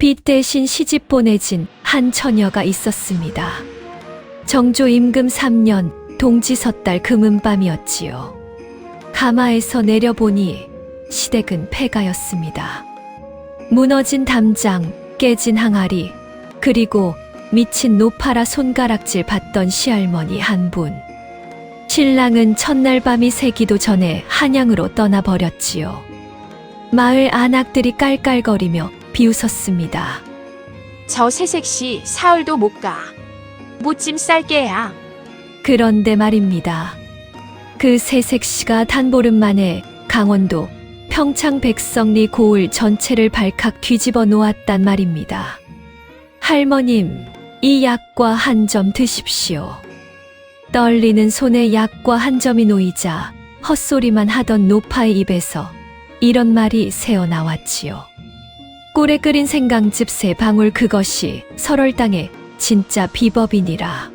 빚 대신 시집 보내진 한 처녀가 있었습니다. 정조 임금 3년 동지섣달 금은밤이었지요. 가마에서 내려보니 시댁은 폐가였습니다. 무너진 담장, 깨진 항아리, 그리고 미친 노파라 손가락질 받던 시할머니 한 분. 신랑은 첫날 밤이 새기도 전에 한양으로 떠나버렸지요. 마을 안악들이 깔깔거리며 비웃었습니다. 저 새색시 사흘도 못 가. 무찜 쌀게야. 그런데 말입니다. 그 새색시가 단보름 만에 강원도 평창 백성리 고을 전체를 발칵 뒤집어 놓았단 말입니다. 할머님, 이 약과 한 점 드십시오. 떨리는 손에 약과 한 점이 놓이자 헛소리만 하던 노파의 입에서 이런 말이 새어나왔지요. 꿀에 끓인 생강즙 3방울 그것이 설월당의 진짜 비법이니라.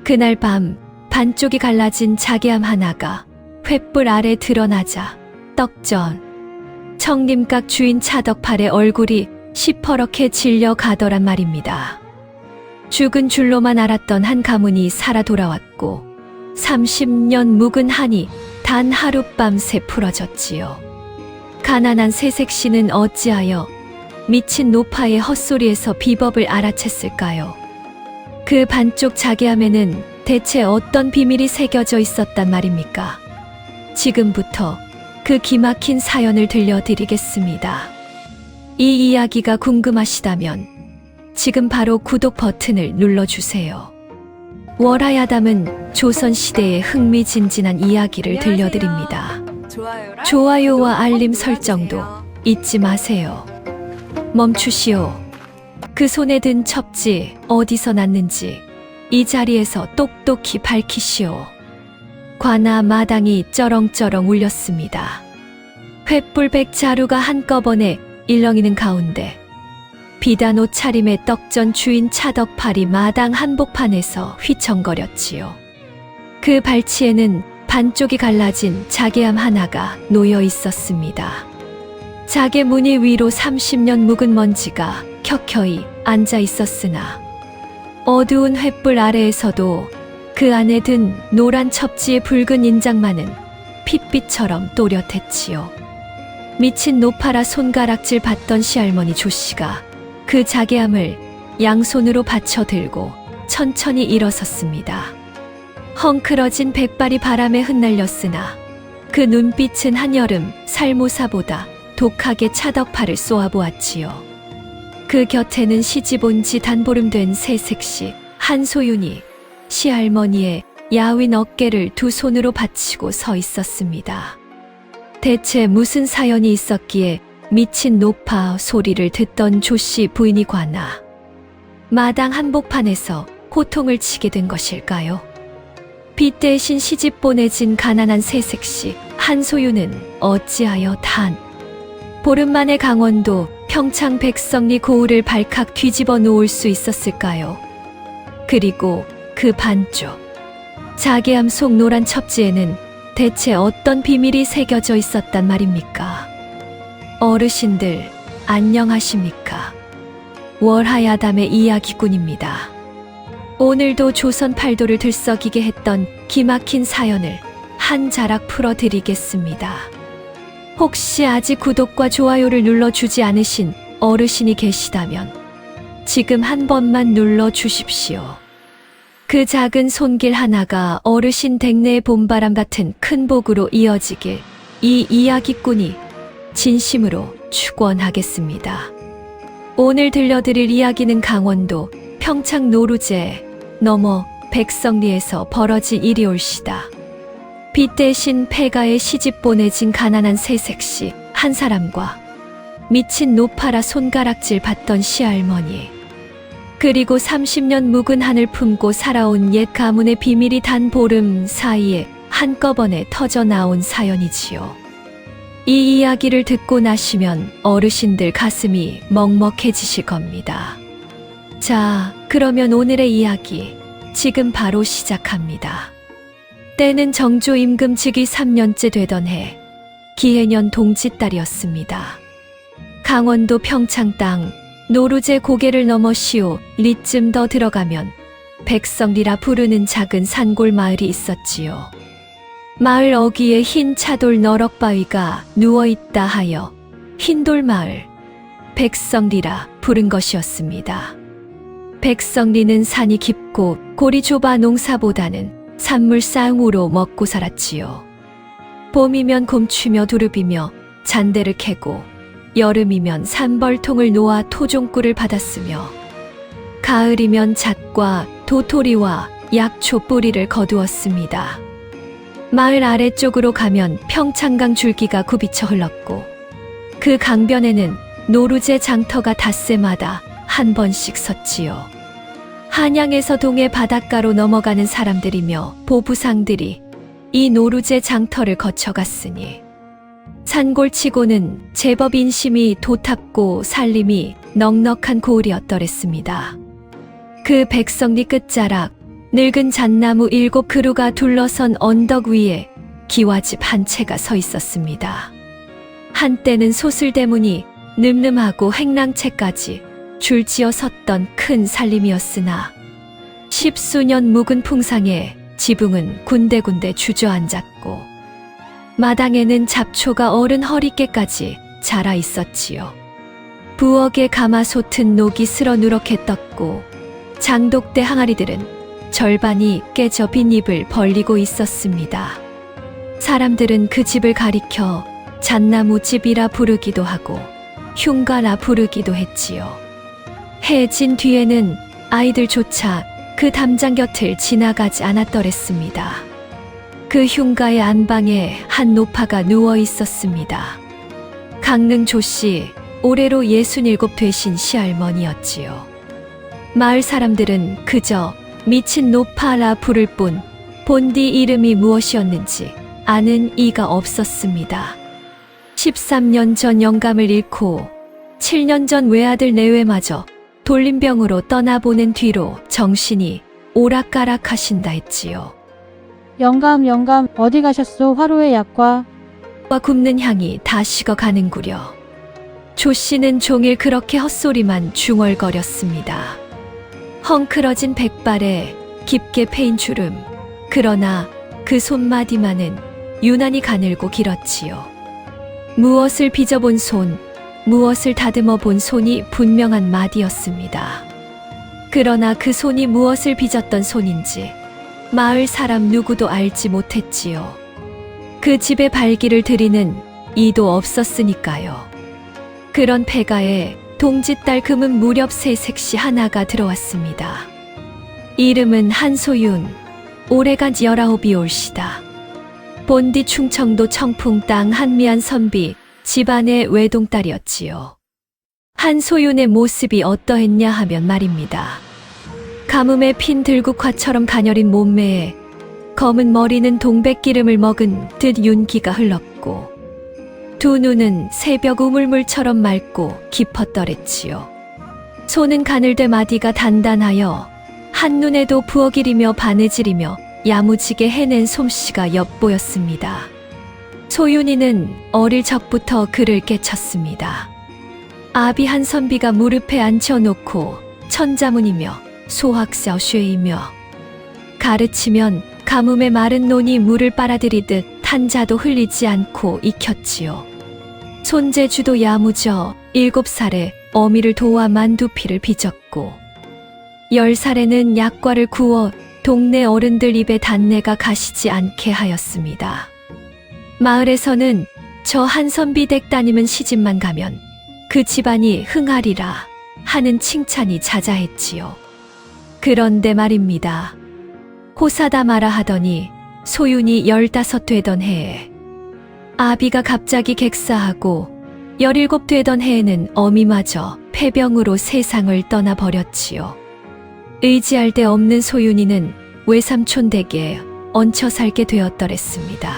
그날 밤 반쪽이 갈라진 자개암 하나가 횃불 아래 드러나자 떡전 청림각 주인 차덕팔의 얼굴이 시퍼렇게 질려 가더란 말입니다. 죽은 줄로만 알았던 한 가문이 살아 돌아왔고 30년 묵은 한이 단 하룻밤새 풀어졌지요. 가난한 새색시는 어찌하여 미친 노파의 헛소리에서 비법을 알아챘을까요? 그 반쪽 자개암에는 대체 어떤 비밀이 새겨져 있었단 말입니까? 지금부터 그 기막힌 사연을 들려드리겠습니다. 이 이야기가 궁금하시다면 지금 바로 구독 버튼을 눌러주세요. 월화야담은 조선시대의 흥미진진한 이야기를 들려드립니다. 좋아요와 알림 설정도 잊지 마세요. 멈추시오. 그 손에 든 첩지 어디서 났는지 이 자리에서 똑똑히 밝히시오. 관아 마당이 쩌렁쩌렁 울렸습니다. 횃불 100자루가 한꺼번에 일렁이는 가운데 비단 옷차림의 떡전 주인 차덕팔이 마당 한복판에서 휘청거렸지요. 그 발치에는 반쪽이 갈라진 자개암 하나가 놓여 있었습니다. 자개 무늬 위로 30년 묵은 먼지가 켜켜이 앉아 있었으나 어두운 횃불 아래에서도 그 안에 든 노란 첩지의 붉은 인장만은 핏빛처럼 또렷했지요. 미친 노파라 손가락질 받던 시할머니 조씨가 그 자개암을 양손으로 받쳐 들고 천천히 일어섰습니다. 헝클어진 백발이 바람에 흩날렸으나 그 눈빛은 한여름 살모사보다 독하게 차덕팔을 쏘아보았지요. 그 곁에는 시집 온 지 단보름 된 새색시 한소윤이 시할머니의 야윈 어깨를 두 손으로 받치고 서 있었습니다. 대체 무슨 사연이 있었기에 미친 노파 소리를 듣던 조씨 부인이 관아 마당 한복판에서 호통을 치게 된 것일까요? 빚 대신 시집 보내진 가난한 새색시 한소윤은 어찌하여 단 보름 만에 강원도 평창 백성리 고을을 발칵 뒤집어 놓을 수 있었을까요? 그리고 그 반쪽 자개암 속 노란 첩지에는 대체 어떤 비밀이 새겨져 있었단 말입니까? 어르신들 안녕하십니까? 월화야담의 이야기꾼입니다. 오늘도 조선 팔도를 들썩이게 했던 기막힌 사연을 한 자락 풀어드리겠습니다. 혹시 아직 구독과 좋아요를 눌러주지 않으신 어르신이 계시다면 지금 한 번만 눌러주십시오. 그 작은 손길 하나가 어르신 댁내의 봄바람 같은 큰 복으로 이어지길 이 이야기꾼이 진심으로 축원하겠습니다. 오늘 들려드릴 이야기는 강원도 평창 노루제 넘어 백성리에서 벌어진 일이올시다. 빚 대신 폐가에 시집 보내진 가난한 새색시 한 사람과 미친 노파라 손가락질 받던 시할머니 그리고 30년 묵은 한을 품고 살아온 옛 가문의 비밀이 단 보름 사이에 한꺼번에 터져 나온 사연이지요. 이 이야기를 듣고 나시면 어르신들 가슴이 먹먹해지실 겁니다. 자, 그러면 오늘의 이야기 지금 바로 시작합니다. 때는 정조 임금 즉위 3년째 되던 해 기해년 동짓달이었습니다. 강원도 평창 땅 노루제 고개를 넘어 시오 리쯤 더 들어가면 백성리라 부르는 작은 산골 마을이 있었지요. 마을 어귀에 흰 차돌 너럭바위가 누워있다 하여 흰돌마을, 백성리라 부른 것이었습니다. 백성리는 산이 깊고 골이 좁아 농사보다는 산물 싸움으로 먹고 살았지요. 봄이면 곰추며 두릅이며 잔대를 캐고 여름이면 산벌통을 놓아 토종꿀을 받았으며 가을이면 잣과 도토리와 약초 뿌리를 거두었습니다. 마을 아래쪽으로 가면 평창강 줄기가 굽이쳐 흘렀고 그 강변에는 노루제 장터가 닷새마다 한 번씩 섰지요. 한양에서 동해 바닷가로 넘어가는 사람들이며 보부상들이 이 노루제 장터를 거쳐갔으니 산골치고는 제법 인심이 도탑고 살림이 넉넉한 고을이었더랬습니다. 그 백성리 끝자락 늙은 잣나무 7그루가 둘러선 언덕 위에 기와집 한 채가 서 있었습니다. 한때는 소슬대문이 늠름하고 횡랑채까지 줄지어 섰던 큰 살림이었으나 10수년 묵은 풍상에 지붕은 군데군데 주저앉았고 마당에는 잡초가 어른 허리께까지 자라 있었지요. 부엌에 가마솥은 녹이 쓸어 누렇게 떴고 장독대 항아리들은 절반이 깨져 빈입을 벌리고 있었습니다. 사람들은 그 집을 가리켜 잣나무집이라 부르기도 하고 흉가라 부르기도 했지요. 해 진 뒤에는 아이들조차 그 담장 곁을 지나가지 않았더랬습니다. 그 흉가의 안방에 한 노파가 누워 있었습니다. 강릉 조씨, 올해로 67 되신 시할머니였지요. 마을 사람들은 그저 미친 노파라 부를 뿐 본디 이름이 무엇이었는지 아는 이가 없었습니다. 13년 전 영감을 잃고 7년 전 외아들 내외마저 돌림병으로 떠나보낸 뒤로 정신이 오락가락하신다 했지요. 영감, 어디 가셨소? 화로의 약과. 굽는 향이 다 식어가는구려. 조씨는 종일 그렇게 헛소리만 중얼거렸습니다. 헝클어진 백발에 깊게 패인 주름, 그러나 그 손마디만은 유난히 가늘고 길었지요. 무엇을 빚어본 손, 무엇을 다듬어 본 손이 분명한 마디였습니다. 그러나 그 손이 무엇을 빚었던 손인지 마을 사람 누구도 알지 못했지요. 그 집에 발길을 들이는 이도 없었으니까요. 그런 폐가에 동짓딸 금은 무렵 새색시 하나가 들어왔습니다. 이름은 한소윤, 올해간 19이 올시다. 본디 충청도 청풍 땅 한미안 선비 집안의 외동딸이었지요. 한소윤의 모습이 어떠했냐 하면 말입니다. 가뭄에 핀 들국화처럼 가녀린 몸매에 검은 머리는 동백기름을 먹은 듯 윤기가 흘렀고 두 눈은 새벽 우물물처럼 맑고 깊었더랬지요. 손은 가늘되 마디가 단단하여 한눈에도 부엌일이며 바느질이며 야무지게 해낸 솜씨가 엿보였습니다. 소윤이는 어릴 적부터 그를 깨쳤습니다. 아비 한선비가 무릎에 앉혀놓고 천자문이며 소학사쇠이며 가르치면 가뭄에 마른 논이 물을 빨아들이듯 한자도 흘리지 않고 익혔지요. 손재주도 야무져 7살에 어미를 도와 만두피를 빚었고 10살에는 약과를 구워 동네 어른들 입에 단내가 가시지 않게 하였습니다. 마을에서는 저 한선비 댁 따님은 시집만 가면 그 집안이 흥하리라 하는 칭찬이 자자했지요. 그런데 말입니다. 호사다 마라 하더니 소윤이 15 되던 해에 아비가 갑자기 객사하고 17 되던 해에는 어미마저 폐병으로 세상을 떠나버렸지요. 의지할 데 없는 소윤이는 외삼촌 댁에 얹혀 살게 되었더랬습니다.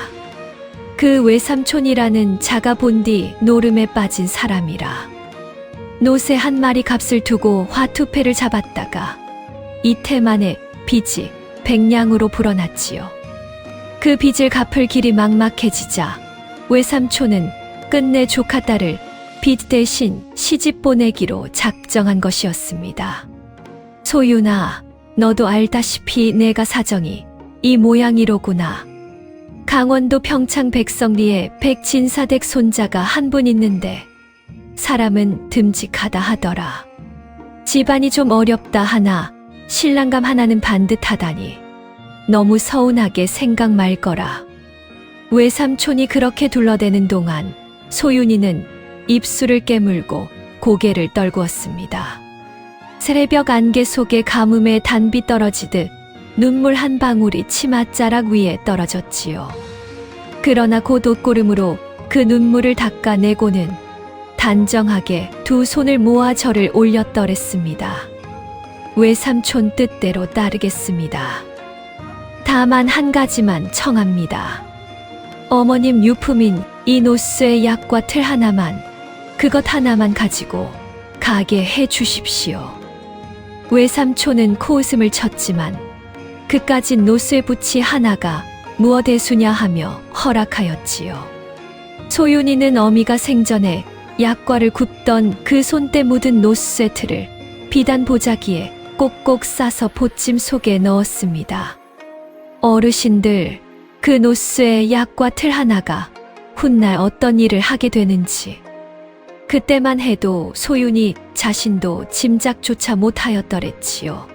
그 외삼촌이라는 자가 본디 노름에 빠진 사람이라 노새 한 마리 값을 두고 화투패를 잡았다가 이태 만에 빚이 100냥으로 불어났지요. 그 빚을 갚을 길이 막막해지자 외삼촌은 끝내 조카 딸을 빚 대신 시집 보내기로 작정한 것이었습니다. 소윤아, 너도 알다시피 내가 사정이 이 모양이로구나. 강원도 평창 백성리에 백진사댁 손자가 한 분 있는데 사람은 듬직하다 하더라. 집안이 좀 어렵다 하나 신랑감 하나는 반듯하다니 너무 서운하게 생각 말 거라. 외삼촌이 그렇게 둘러대는 동안 소윤이는 입술을 깨물고 고개를 떨구었습니다. 새벽 안개 속에 가뭄에 단비 떨어지듯 눈물 한 방울이 치맛자락 위에 떨어졌지요. 그러나 곧 옷고름으로 그 눈물을 닦아내고는 단정하게 두 손을 모아 절을 올렸더랬습니다. 외삼촌 뜻대로 따르겠습니다. 다만 한 가지만 청합니다. 어머님 유품인 이 노스의 약과 틀 하나만, 그것 하나만 가지고 가게 해 주십시오. 외삼촌은 코웃음을 쳤지만 그까진 노스의 부치 하나가 무엇대수냐 하며 허락하였지요. 소윤이는 어미가 생전에 약과를 굽던 그 손때 묻은 노스의 틀을 비단 보자기에 꼭꼭 싸서 보찜 속에 넣었습니다. 어르신들, 그 노스의 약과 틀 하나가 훗날 어떤 일을 하게 되는지 그때만 해도 소윤이 자신도 짐작조차 못하였더랬지요.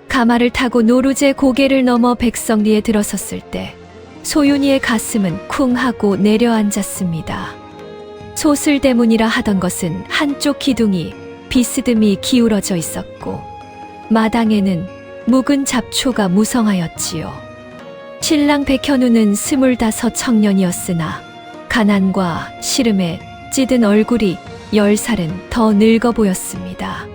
가마를 타고 노루제 고개를 넘어 백성리에 들어섰을 때 소윤이의 가슴은 쿵 하고 내려앉았습니다. 소슬대문이라 하던 것은 한쪽 기둥이 비스듬히 기울어져 있었고 마당에는 묵은 잡초가 무성하였지요. 신랑 백현우는 25 청년이었으나 가난과 시름에 찌든 얼굴이 10살은 더 늙어 보였습니다.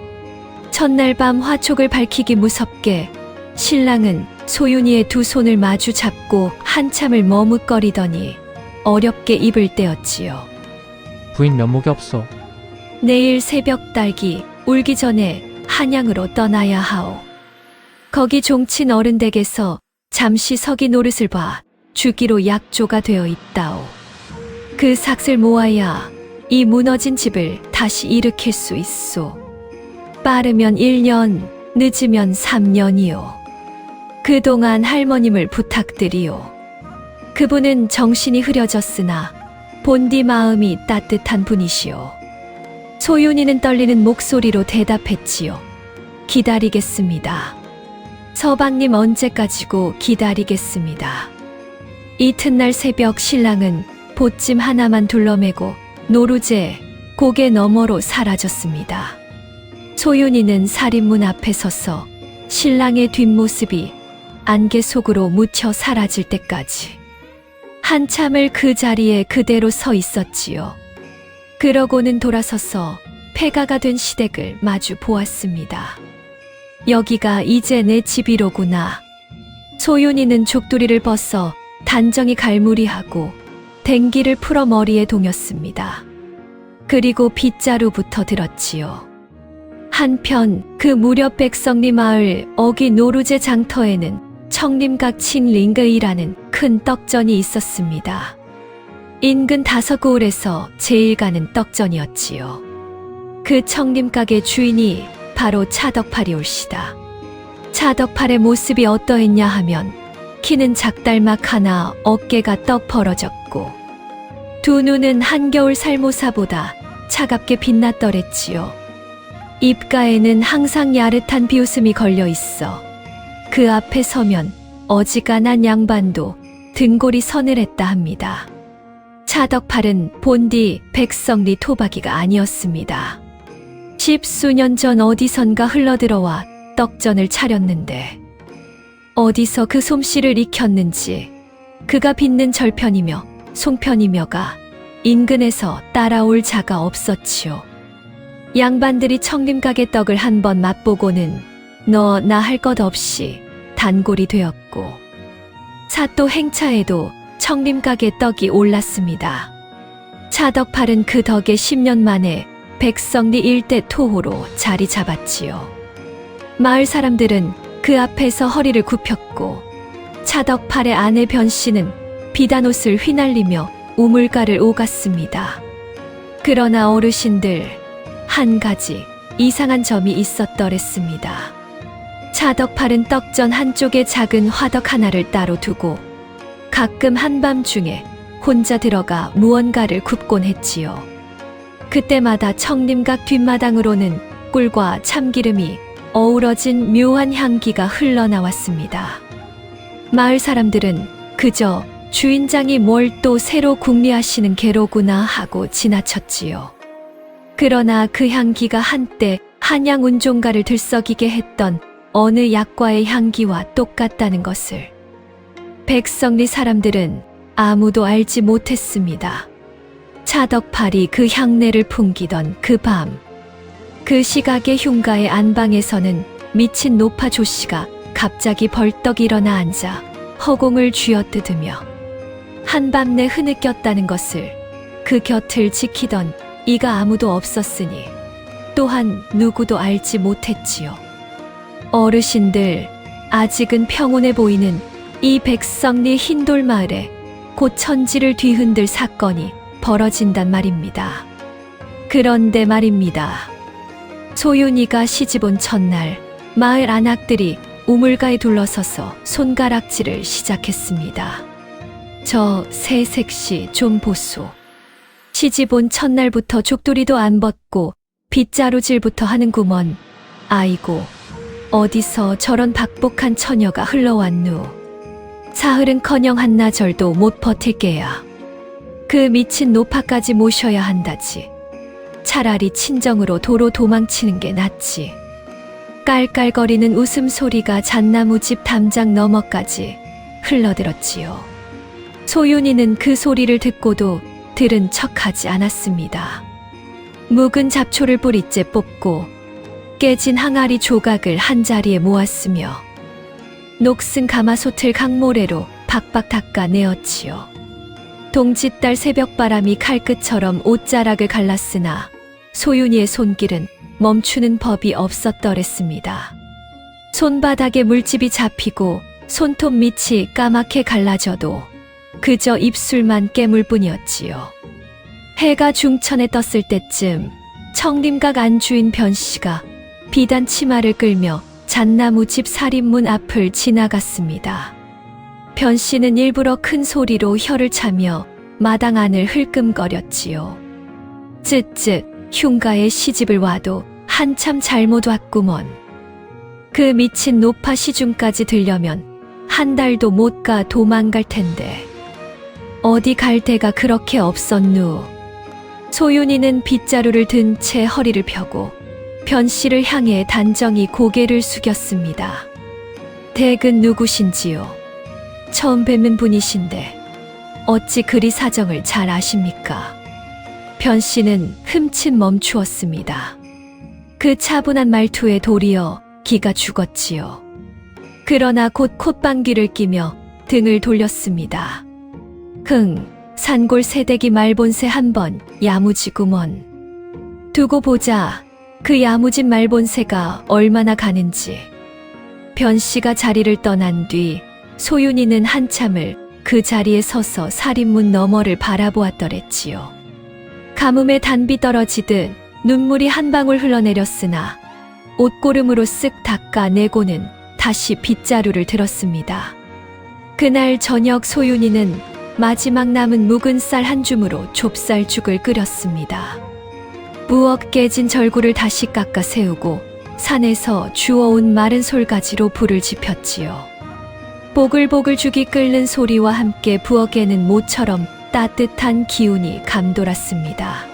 첫날 밤 화촉을 밝히기 무섭게 신랑은 소윤이의 두 손을 마주 잡고 한참을 머뭇거리더니 어렵게 입을 떼었지요. 부인 면목이 없어. 내일 새벽 딸기 울기 전에 한양으로 떠나야 하오. 거기 종친 어른 댁에서 잠시 서기 노릇을 봐 주기로 약조가 되어 있다오. 그 삭을 모아야 이 무너진 집을 다시 일으킬 수 있소. 빠르면 1년, 늦으면 3년이요. 그동안 할머님을 부탁드리오. 그분은 정신이 흐려졌으나 본디 마음이 따뜻한 분이시오. 소윤이는 떨리는 목소리로 대답했지요. 기다리겠습니다. 서방님 언제까지고 기다리겠습니다. 이튿날 새벽 신랑은 보찜 하나만 둘러매고 노루제 고개 너머로 사라졌습니다. 소윤이는 살인문 앞에 서서 신랑의 뒷모습이 안개 속으로 묻혀 사라질 때까지 한참을 그 자리에 그대로 서 있었지요. 그러고는 돌아서서 폐가가 된 시댁을 마주 보았습니다. 여기가 이제 내 집이로구나. 소윤이는 족두리를 벗어 단정히 갈무리하고 댕기를 풀어 머리에 동였습니다. 그리고 빗자루부터 들었지요. 한편 그 무렵 백성리 마을 어귀 노루제 장터에는 청림각 친링그이라는 큰 떡전이 있었습니다. 인근 5고을에서 제일 가는 떡전이었지요. 그 청림각의 주인이 바로 차덕팔이 올시다. 차덕팔의 모습이 어떠했냐 하면 키는 작달막 하나, 어깨가 떡 벌어졌고 두 눈은 한겨울 살모사보다 차갑게 빛났더랬지요. 입가에는 항상 야릇한 비웃음이 걸려 있어 그 앞에 서면 어지간한 양반도 등골이 서늘했다 합니다. 차덕팔은 본디 백성리 토박이가 아니었습니다. 10수년 전 어디선가 흘러들어와 떡전을 차렸는데 어디서 그 솜씨를 익혔는지 그가 빚는 절편이며 송편이며가 인근에서 따라올 자가 없었지요. 양반들이 청림각의 떡을 한번 맛보고는 너 나 할 것 없이 단골이 되었고 사또 행차에도 청림각의 떡이 올랐습니다. 차덕팔은 그 덕에 10년 만에 백성리 일대 토호로 자리 잡았지요. 마을 사람들은 그 앞에서 허리를 굽혔고 차덕팔의 아내 변씨는 비단옷을 휘날리며 우물가를 오갔습니다. 그러나 어르신들, 한 가지 이상한 점이 있었더랬습니다. 차덕 팔은 떡전 한쪽에 작은 화덕 하나를 따로 두고 가끔 한밤중에 혼자 들어가 무언가를 굽곤 했지요. 그때마다 청림각 뒷마당으로는 꿀과 참기름이 어우러진 묘한 향기가 흘러나왔습니다. 마을 사람들은 그저 주인장이 뭘 또 새로 궁리하시는 게로구나 하고 지나쳤지요. 그러나 그 향기가 한때 한양 운종가를 들썩이게 했던 어느 약과의 향기와 똑같다는 것을 백성리 사람들은 아무도 알지 못했습니다. 차덕팔이 그 향내를 풍기던 그 밤, 그 시각에 흉가의 안방에서는 미친 노파 조씨가 갑자기 벌떡 일어나 앉아 허공을 쥐어뜯으며 한밤내 흐느꼈다는 것을 그 곁을 지키던 이가 아무도 없었으니 또한 누구도 알지 못했지요. 어르신들, 아직은 평온해 보이는 이 백성리 흰돌마을에 곧 천지를 뒤흔들 사건이 벌어진단 말입니다. 그런데 말입니다. 소윤이가 시집온 첫날, 마을 안악들이 우물가에 둘러서서 손가락질을 시작했습니다. 저 새색시 좀 보소. 시집온 첫날부터 족두리도 안 벗고 빗자루질부터 하는구먼. 아이고, 어디서 저런 박복한 처녀가 흘러왔누. 사흘은커녕 한나절도 못 버틸게야. 그 미친 노파까지 모셔야 한다지. 차라리 친정으로 도로 도망치는 게 낫지. 깔깔거리는 웃음소리가 잣나무 집 담장 너머까지 흘러들었지요. 소윤이는 그 소리를 듣고도 들은 척하지 않았습니다. 묵은 잡초를 뿌리째 뽑고 깨진 항아리 조각을 한자리에 모았으며 녹슨 가마솥을 강모래로 박박 닦아내었지요. 동짓달 새벽바람이 칼끝처럼 옷자락을 갈랐으나 소윤이의 손길은 멈추는 법이 없었더랬습니다. 손바닥에 물집이 잡히고 손톱 밑이 까맣게 갈라져도 그저 입술만 깨물 뿐이었지요. 해가 중천에 떴을 때쯤 청림각 안주인 변씨가 비단 치마를 끌며 잣나무 집 살인문 앞을 지나갔습니다. 변씨는 일부러 큰 소리로 혀를 차며 마당 안을 흘끔거렸지요. 쯧쯧, 흉가의 시집을 와도 한참 잘못 왔구먼. 그 미친 노파 시중까지 들려면 한 달도 못 가 도망갈 텐데. 어디 갈 데가 그렇게 없었누. 소윤이는 빗자루를 든 채 허리를 펴고 변씨를 향해 단정히 고개를 숙였습니다. 댁은 누구신지요? 처음 뵙는 분이신데 어찌 그리 사정을 잘 아십니까? 변씨는 흠칫 멈추었습니다. 그 차분한 말투에 도리어 기가 죽었지요. 그러나 곧 콧방귀를 끼며 등을 돌렸습니다. 산골 새댁이 말본새 한번 야무지구먼. 두고 보자. 그 야무진 말본새가 얼마나 가는지. 변씨가 자리를 떠난 뒤 소윤이는 한참을 그 자리에 서서 살인문 너머를 바라보았더랬지요. 가뭄에 단비 떨어지듯 눈물이 한 방울 흘러내렸으나 옷고름으로 쓱 닦아내고는 다시 빗자루를 들었습니다. 그날 저녁 소윤이는 마지막 남은 묵은 쌀 한 줌으로 좁쌀죽을 끓였습니다. 부엌 깨진 절구를 다시 깎아 세우고 산에서 주워온 마른 솔가지로 불을 지폈지요. 보글보글 죽이 끓는 소리와 함께 부엌에는 모처럼 따뜻한 기운이 감돌았습니다.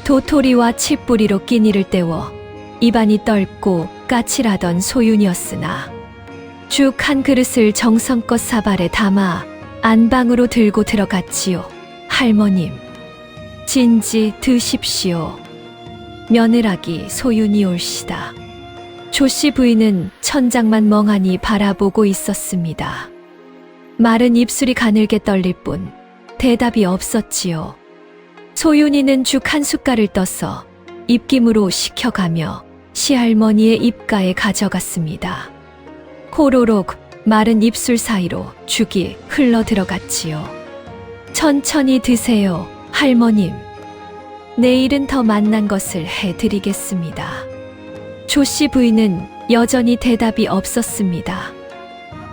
도토리와 칡뿌리로 끼니를 때워 입안이 떫고 까칠하던 소윤이었으나 죽 한 그릇을 정성껏 사발에 담아 안방으로 들고 들어갔지요. 할머님, 진지 드십시오. 며느라기 소윤이 올시다. 조씨 부인은 천장만 멍하니 바라보고 있었습니다. 마른 입술이 가늘게 떨릴 뿐 대답이 없었지요. 소윤이는 죽 한 숟갈을 떠서 입김으로 식혀가며 시할머니의 입가에 가져갔습니다. 호로록 마른 입술 사이로 죽이 흘러 들어갔지요. 천천히 드세요, 할머님. 내일은 더 만난 것을 해드리겠습니다. 조씨 부인은 여전히 대답이 없었습니다.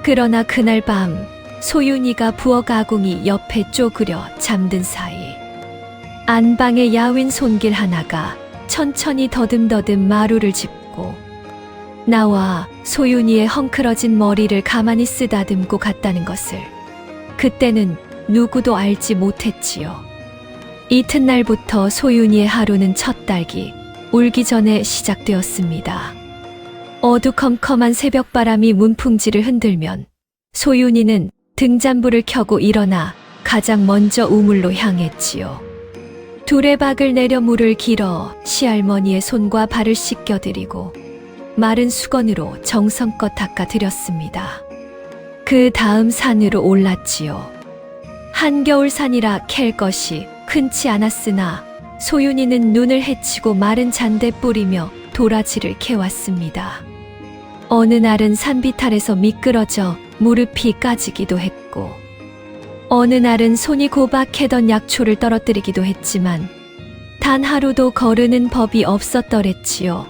그러나 그날 밤 소윤이가 부엌 아궁이 옆에 쪼그려 잠든 사이 안방에 야윈 손길 하나가 천천히 더듬더듬 마루를 짚고 나와 소윤이의 헝클어진 머리를 가만히 쓰다듬고 갔다는 것을 그때는 누구도 알지 못했지요. 이튿날부터 소윤이의 하루는 첫 딸기 울기 전에 시작되었습니다. 어두컴컴한 새벽바람이 문풍지를 흔들면 소윤이는 등잔불을 켜고 일어나 가장 먼저 우물로 향했지요. 두레박을 내려 물을 길어 시할머니의 손과 발을 씻겨드리고 마른 수건으로 정성껏 닦아드렸습니다. 그 다음 산으로 올랐지요. 한겨울 산이라 캘 것이 흔치 않았으나 소윤이는 눈을 헤치고 마른 잔대 뿌리며 도라지를 캐왔습니다. 어느 날은 산비탈에서 미끄러져 무릎이 까지기도 했고 어느 날은 손이 고박 캐던 약초를 떨어뜨리기도 했지만 단 하루도 거르는 법이 없었더랬지요.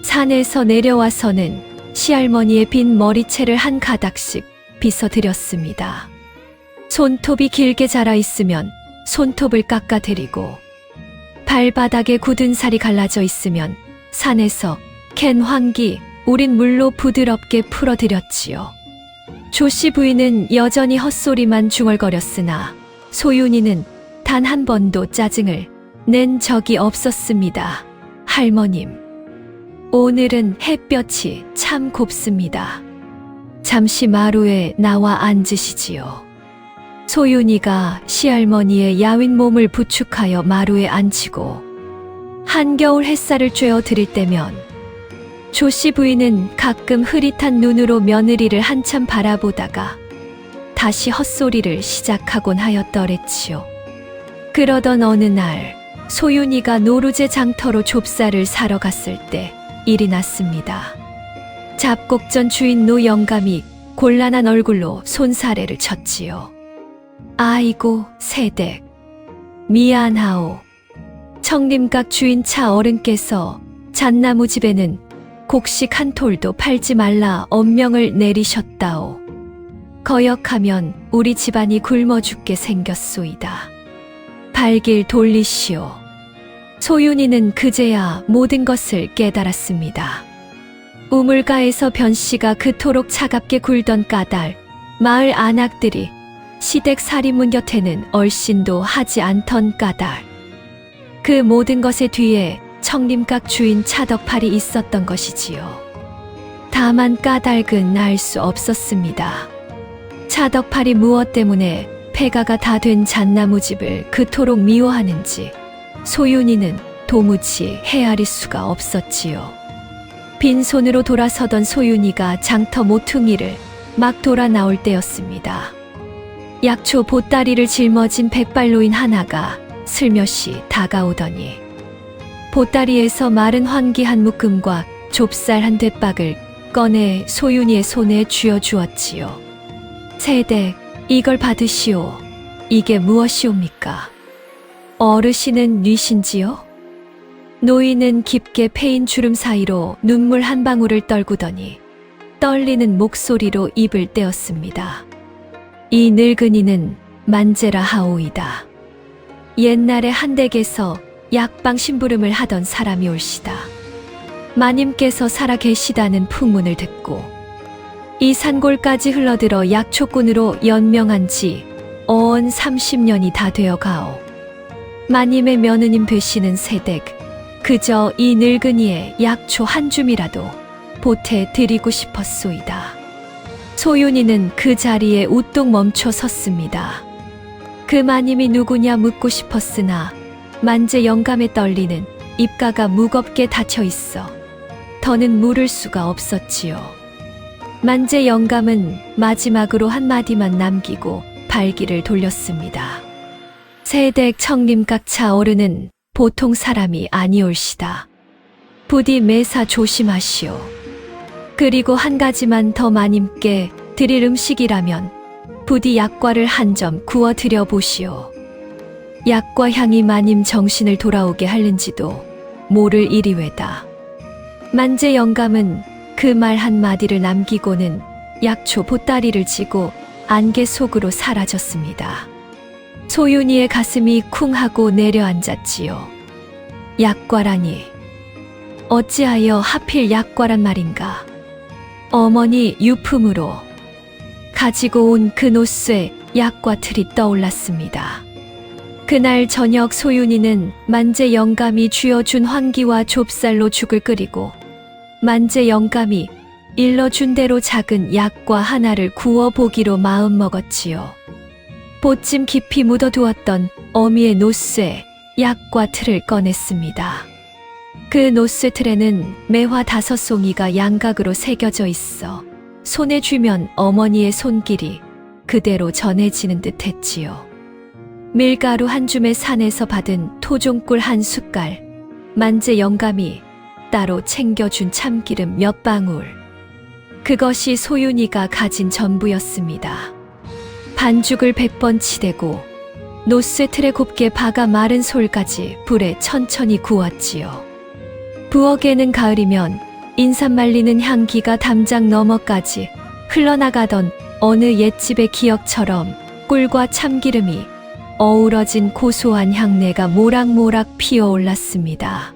산에서 내려와서는 시할머니의 빈 머리채를 한 가닥씩 빗어드렸습니다. 손톱이 길게 자라 있으면 손톱을 깎아드리고 발바닥에 굳은 살이 갈라져 있으면 산에서 캔 황기 우린 물로 부드럽게 풀어드렸지요. 조씨 부인은 여전히 헛소리만 중얼거렸으나 소윤이는 단 한 번도 짜증을 낸 적이 없었습니다. 할머님, 오늘은 햇볕이 참 곱습니다. 잠시 마루에 나와 앉으시지요. 소윤이가 시할머니의 야윈 몸을 부축하여 마루에 앉히고 한겨울 햇살을 쬐어 드릴 때면 조씨 부인은 가끔 흐릿한 눈으로 며느리를 한참 바라보다가 다시 헛소리를 시작하곤 하였더랬지요. 그러던 어느 날 소윤이가 노루제 장터로 좁쌀을 사러 갔을 때 일이 났습니다. 잡곡전 주인 노 영감이 곤란한 얼굴로 손사래를 쳤지요. 아이고 새댁 미안하오. 청림각 주인 차 어른께서 잣나무 집에는 곡식 한 톨도 팔지 말라 엄명을 내리셨다오. 거역하면 우리 집안이 굶어 죽게 생겼소이다. 발길 돌리시오. 소윤이는 그제야 모든 것을 깨달았습니다. 우물가에서 변씨가 그토록 차갑게 굴던 까닭, 마을 안악들이 시댁 살인문 곁에는 얼씬도 하지 않던 까닭, 그 모든 것의 뒤에 청림각 주인 차덕팔이 있었던 것이지요. 다만 까닭은 알 수 없었습니다. 차덕팔이 무엇 때문에 폐가가 다 된 잣나무 집을 그토록 미워하는지 소윤이는 도무지 헤아릴 수가 없었지요. 빈손으로 돌아서던 소윤이가 장터 모퉁이를 막 돌아 나올 때였습니다. 약초 보따리를 짊어진 백발노인 하나가 슬며시 다가오더니 보따리에서 마른 황기 한 묶음과 좁쌀 한 대박을 꺼내 소윤이의 손에 쥐어주었지요. 새댁, 이걸 받으시오. 이게 무엇이옵니까? 어르신은 뉘신지요? 노인은 깊게 패인 주름 사이로 눈물 한 방울을 떨구더니 떨리는 목소리로 입을 떼었습니다. 이 늙은이는 만제라 하오이다. 옛날에 한 댁에서 약방 심부름을 하던 사람이 올시다. 마님께서 살아 계시다는 풍문을 듣고 이 산골까지 흘러들어 약초꾼으로 연명한 지 어언 30년이 다 되어 가오. 마님의 며느님 되시는 새댁, 그저 이 늙은이의 약초 한 줌이라도 보태 드리고 싶었소이다. 소윤이는 그 자리에 우뚝 멈춰 섰습니다. 그 마님이 누구냐 묻고 싶었으나 만제 영감에 떨리는 입가가 무겁게 닫혀 있어 더는 물을 수가 없었지요. 만제 영감은 마지막으로 한마디만 남기고 발길을 돌렸습니다. 새댁 청림각차 어른은 보통 사람이 아니올시다. 부디 매사 조심하시오. 그리고 한 가지만 더 마님께 드릴 음식이라면 부디 약과를 한 점 구워 드려 보시오. 약과 향이 마님 정신을 돌아오게 하는지도 모를 일이외다. 만재 영감은 그 말 한마디를 남기고는 약초 보따리를 지고 안개 속으로 사라졌습니다. 소윤이의 가슴이 쿵 하고 내려앉았지요. 약과라니. 어찌하여 하필 약과란 말인가. 어머니 유품으로 가지고 온 그 노쇠 약과 틀이 떠올랐습니다. 그날 저녁 소윤이는 만재 영감이 쥐어준 황기와 좁쌀로 죽을 끓이고 만재 영감이 일러준 대로 작은 약과 하나를 구워 보기로 마음먹었지요. 보찜 깊이 묻어두었던 어미의 노쇠 약과 틀을 꺼냈습니다. 그 노쇠 틀에는 매화 5송이가 양각으로 새겨져 있어 손에 쥐면 어머니의 손길이 그대로 전해지는 듯 했지요. 밀가루 한 줌에 산에서 받은 토종꿀 한 숟갈, 만재 영감이 따로 챙겨준 참기름 몇 방울. 그것이 소윤이가 가진 전부였습니다. 반죽을 100번 치대고 노쇠 틀에 곱게 박아 마른 솔까지 불에 천천히 구웠지요. 부엌에는 가을이면 인삼 말리는 향기가 담장 너머까지 흘러나가던 어느 옛집의 기억처럼 꿀과 참기름이 어우러진 고소한 향내가 모락모락 피어올랐습니다.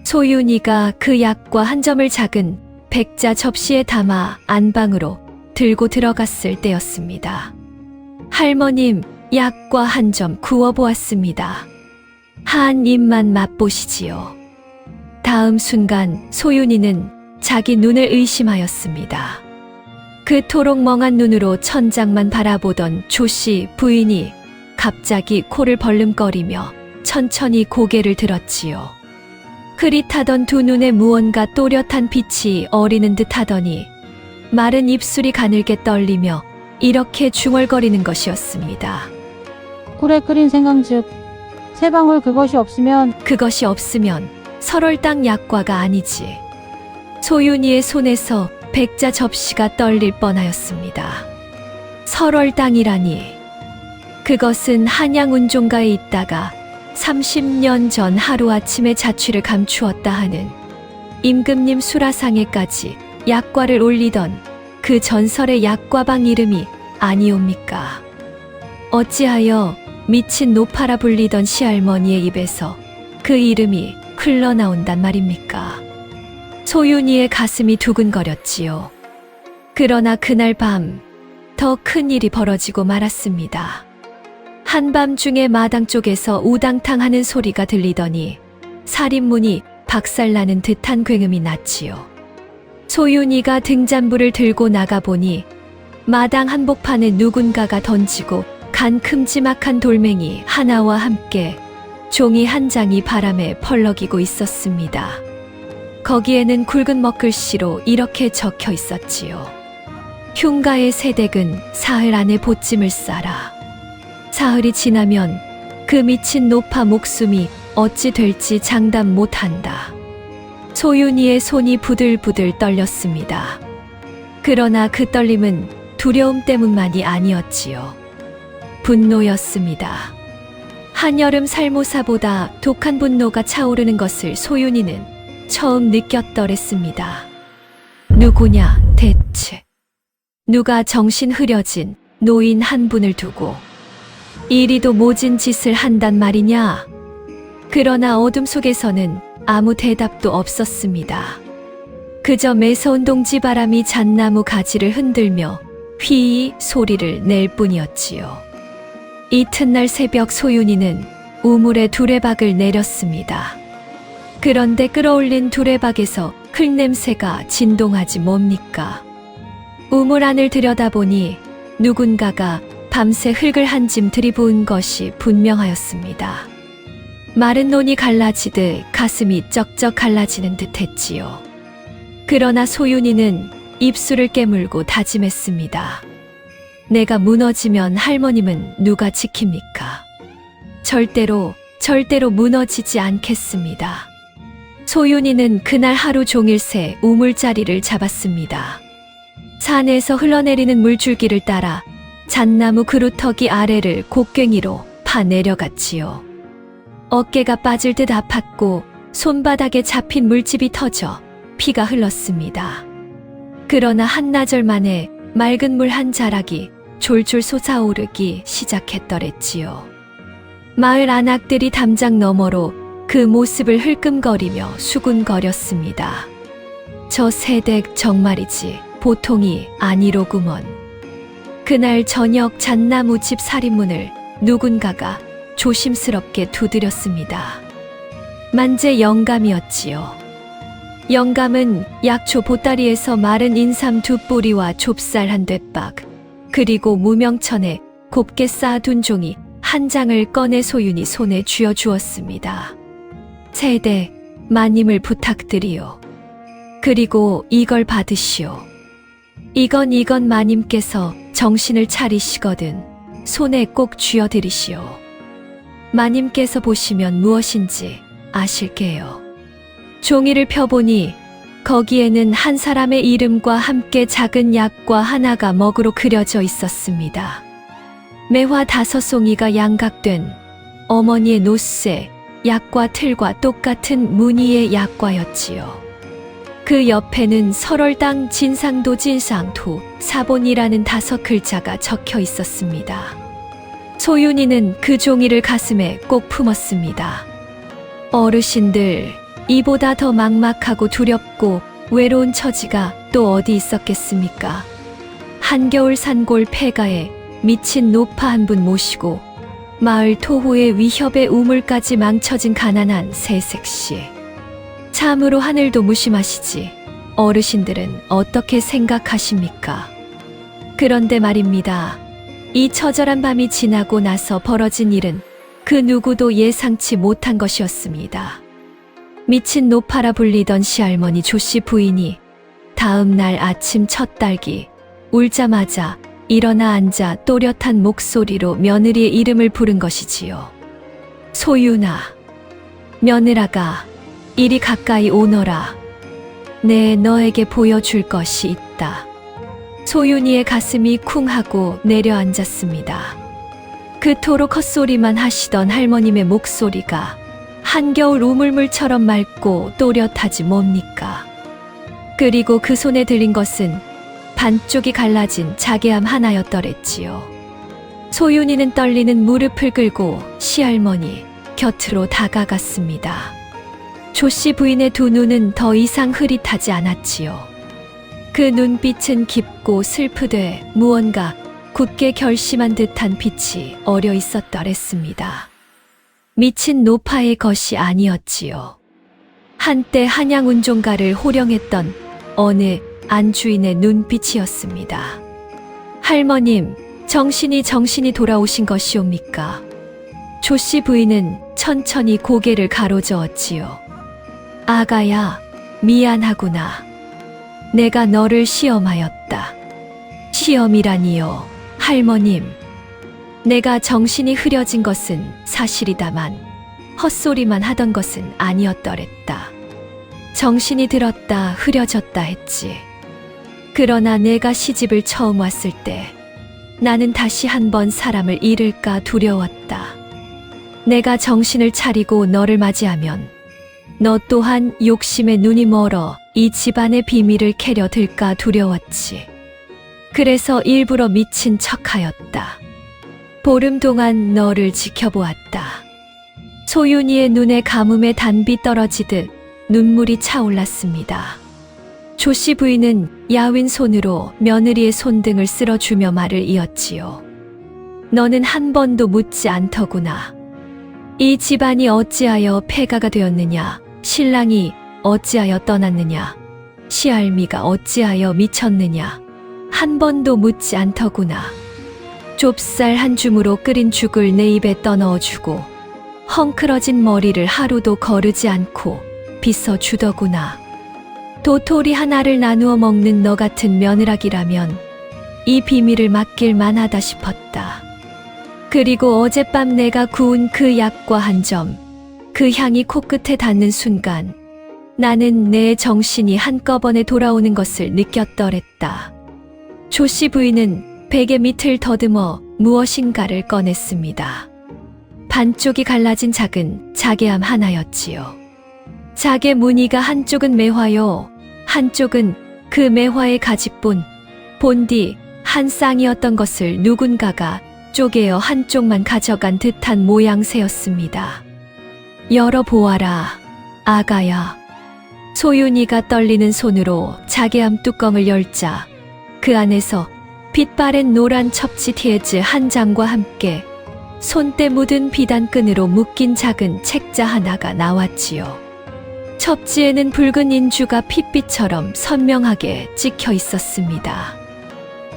소윤이가 그 약과 한 점을 작은 백자 접시에 담아 안방으로 들고 들어갔을 때였습니다. 할머님, 약과 한 점 구워보았습니다. 한 입만 맛보시지요. 다음 순간 소윤이는 자기 눈을 의심하였습니다. 그토록 멍한 눈으로 천장만 바라보던 조씨 부인이 갑자기 코를 벌름거리며 천천히 고개를 들었지요. 흐릿하던 두 눈에 무언가 또렷한 빛이 어리는 듯 하더니 마른 입술이 가늘게 떨리며 이렇게 중얼거리는 것이었습니다. 꿀에 끓인 생강즙. 세 방울 그것이 없으면 그것이 없으면 설월당 약과가 아니지. 소윤이의 손에서 백자 접시가 떨릴 뻔하였습니다. 설월당이라니. 그것은 한양 운종가에 있다가 30년 전 하루아침에 자취를 감추었다 하는 임금님 수라상에까지 약과를 올리던 그 전설의 약과방 이름이 아니옵니까? 어찌하여 미친 노파라 불리던 시할머니의 입에서 그 이름이 흘러나온단 말입니까? 소윤이의 가슴이 두근거렸지요. 그러나 그날 밤 더 큰 일이 벌어지고 말았습니다. 한밤중에 마당 쪽에서 우당탕 하는 소리가 들리더니 살인문이 박살나는 듯한 굉음이 났지요. 소윤이가 등잔불을 들고 나가보니 마당 한복판에 누군가가 던지고 간 큼지막한 돌멩이 하나와 함께 종이 한 장이 바람에 펄럭이고 있었습니다. 거기에는 굵은 먹글씨로 이렇게 적혀 있었지요. 흉가의 새댁은 사흘 안에 보찜을 싸라. 사흘이 지나면 그 미친 노파 목숨이 어찌 될지 장담 못한다. 소윤이의 손이 부들부들 떨렸습니다. 그러나 그 떨림은 두려움 때문만이 아니었지요. 분노였습니다. 한여름 살모사보다 독한 분노가 차오르는 것을 소윤이는 처음 느꼈더랬습니다. 누구냐 대체? 누가 정신 흐려진 노인 한 분을 두고 이리도 모진 짓을 한단 말이냐? 그러나 어둠 속에서는 아무 대답도 없었습니다. 그저 매서운 동지바람이 잣나무 가지를 흔들며 휘이 소리를 낼 뿐이었지요. 이튿날 새벽 소윤이는 우물에 두레박을 내렸습니다. 그런데 끌어올린 두레박에서 흙냄새가 진동하지 뭡니까? 우물 안을 들여다보니 누군가가 밤새 흙을 한 짐 들이부은 것이 분명하였습니다. 마른 논이 갈라지듯 가슴이 쩍쩍 갈라지는 듯 했지요. 그러나 소윤이는 입술을 깨물고 다짐했습니다. 내가 무너지면 할머님은 누가 지킵니까? 절대로 무너지지 않겠습니다. 소윤이는 그날 하루 종일 새 우물자리를 잡았습니다. 산에서 흘러내리는 물줄기를 따라 잣나무 그루터기 아래를 곡괭이로 파 내려갔지요. 어깨가 빠질 듯 아팠고 손바닥에 잡힌 물집이 터져 피가 흘렀습니다. 그러나 한나절 만에 맑은 물 한 자락이 졸졸 솟아오르기 시작했더랬지요. 마을 안악들이 담장 너머로 그 모습을 흘끔거리며 수군거렸습니다. 저 새댁 정말이지 보통이 아니로구먼. 그날 저녁 잣나무집 살인문을 누군가가 조심스럽게 두드렸습니다. 만재 영감이었지요. 영감은 약초 보따리에서 마른 인삼 2뿌리와 좁쌀 한 되박, 그리고 무명천에 곱게 쌓아둔 종이 한 장을 꺼내 소윤이 손에 쥐어주었습니다. 세대 마님을 부탁드리오. 그리고 이걸 받으시오. 이건 마님께서 정신을 차리시거든 손에 꼭 쥐어드리시오. 마님께서 보시면 무엇인지 아실게요. 종이를 펴보니 거기에는 한 사람의 이름과 함께 작은 약과 하나가 먹으로 그려져 있었습니다. 매화 5송이가 양각된 어머니의 노쇠, 약과 틀과 똑같은 무늬의 약과였지요. 그 옆에는 설월당 진상도 진상투 사본이라는 5글자가 적혀 있었습니다. 소윤이는 그 종이를 가슴에 꼭 품었습니다. 어르신들, 이보다 더 막막하고 두렵고 외로운 처지가 또 어디 있었겠습니까? 한겨울 산골 폐가에 미친 노파 한 분 모시고 마을 토호의 위협에 우물까지 망쳐진 가난한 새색시. 참으로 하늘도 무심하시지. 어르신들은 어떻게 생각하십니까? 그런데 말입니다. 이 처절한 밤이 지나고 나서 벌어진 일은 그 누구도 예상치 못한 것이었습니다. 미친 노파라 불리던 시할머니 조씨 부인이 다음 날 아침 첫 딸기 울자마자 일어나 앉아 또렷한 목소리로 며느리의 이름을 부른 것이지요. 소윤아, 며느라가 이리 가까이 오너라. 내 너에게 보여줄 것이 있다. 소윤이의 가슴이 쿵 하고 내려앉았습니다. 그토록 헛소리만 하시던 할머님의 목소리가 한겨울 우물물처럼 맑고 또렷하지 뭡니까? 그리고 그 손에 들린 것은 반쪽이 갈라진 자개암 하나였더랬지요. 소윤이는 떨리는 무릎을 꿇고 시할머니 곁으로 다가갔습니다. 조씨 부인의 두 눈은 더 이상 흐릿하지 않았지요. 그 눈빛은 깊고 슬프되 무언가 굳게 결심한 듯한 빛이 어려 있었더랬습니다. 미친 노파의 것이 아니었지요. 한때 한양 운종가를 호령했던 어느 안주인의 눈빛이었습니다. 할머님, 정신이 돌아오신 것이옵니까? 조씨 부인은 천천히 고개를 가로저었지요. 아가야, 미안하구나. 내가 너를 시험하였다. 시험이라니요, 할머님. 내가 정신이 흐려진 것은 사실이다만 헛소리만 하던 것은 아니었더랬다. 정신이 들었다 흐려졌다 했지. 그러나 내가 시집을 처음 왔을 때 나는 다시 한번 사람을 잃을까 두려웠다. 내가 정신을 차리고 너를 맞이하면 너 또한 욕심에 눈이 멀어 이 집안의 비밀을 캐려 들까 두려웠지. 그래서 일부러 미친 척하였다. 보름 동안 너를 지켜보았다. 소윤이의 눈에 가뭄의 단비 떨어지듯 눈물이 차올랐습니다. 조씨 부인은 야윈 손으로 며느리의 손등을 쓸어주며 말을 이었지요. 너는 한 번도 묻지 않더구나. 이 집안이 어찌하여 폐가가 되었느냐, 신랑이 어찌하여 떠났느냐, 시할미가 어찌하여 미쳤느냐, 한 번도 묻지 않더구나. 좁쌀 한 줌으로 끓인 죽을 내 입에 떠넣어주고 헝클어진 머리를 하루도 거르지 않고 빗어주더구나. 도토리 하나를 나누어 먹는 너 같은 며느라기라면 이 비밀을 맡길 만하다 싶었다. 그리고 어젯밤 내가 구운 그 약과 한 점, 그 향이 코끝에 닿는 순간 나는 내 정신이 한꺼번에 돌아오는 것을 느꼈더랬다. 조씨 부인은 베개 밑을 더듬어 무엇인가를 꺼냈습니다. 반쪽이 갈라진 작은 자개암 하나였지요. 자개 무늬가 한쪽은 매화요, 한쪽은 그 매화의 가지뿐, 본디 한 쌍이었던 것을 누군가가 쪼개어 한쪽만 가져간 듯한 모양새였습니다. 열어보아라, 아가야. 소윤이가 떨리는 손으로 자개암 뚜껑을 열자 그 안에서 빛바랜 노란 첩지 티에즈 한 장과 함께 손때 묻은 비단끈으로 묶인 작은 책자 하나가 나왔지요. 첩지에는 붉은 인주가 핏빛처럼 선명하게 찍혀 있었습니다.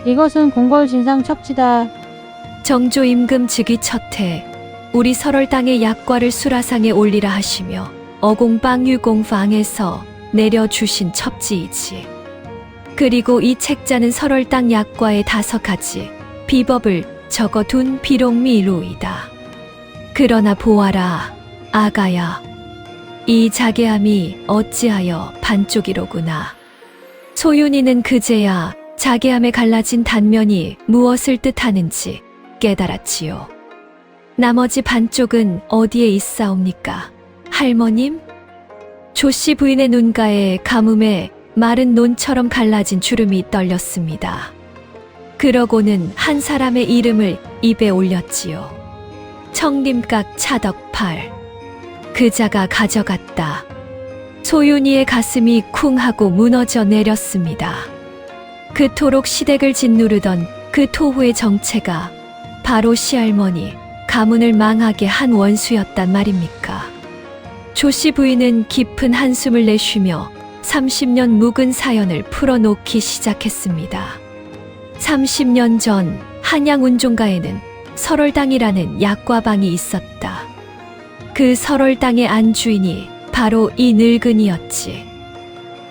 이것은 궁궐진상 첩지다. 정조 임금 즉위 첫해 우리 설월당의 약과를 수라상에 올리라 하시며 어공방 유공방에서 내려주신 첩지이지. 그리고 이 책자는 설월당 약과의 5가지 비법을 적어둔 비록미루이다. 그러나 보아라, 아가야. 이 자개암이 어찌하여 반쪽이로구나. 소윤이는 그제야 자개암에 갈라진 단면이 무엇을 뜻하는지 깨달았지요. 나머지 반쪽은 어디에 있사옵니까? 할머님? 조씨 부인의 눈가에 가뭄에 마른 논처럼 갈라진 주름이 떨렸습니다. 그러고는 한 사람의 이름을 입에 올렸지요. 청림각 차덕팔. 그자가 가져갔다. 소윤이의 가슴이 쿵 하고 무너져 내렸습니다. 그토록 시댁을 짓누르던 그 토후의 정체가 바로 시할머니 가문을 망하게 한 원수였단 말입니까? 조씨 부인은 깊은 한숨을 내쉬며 30년 묵은 사연을 풀어놓기 시작했습니다. 30년 전 한양 운종가에는 설월당이라는 약과방이 있었다. 그 설월당의 안주인이 바로 이 늙은이였지.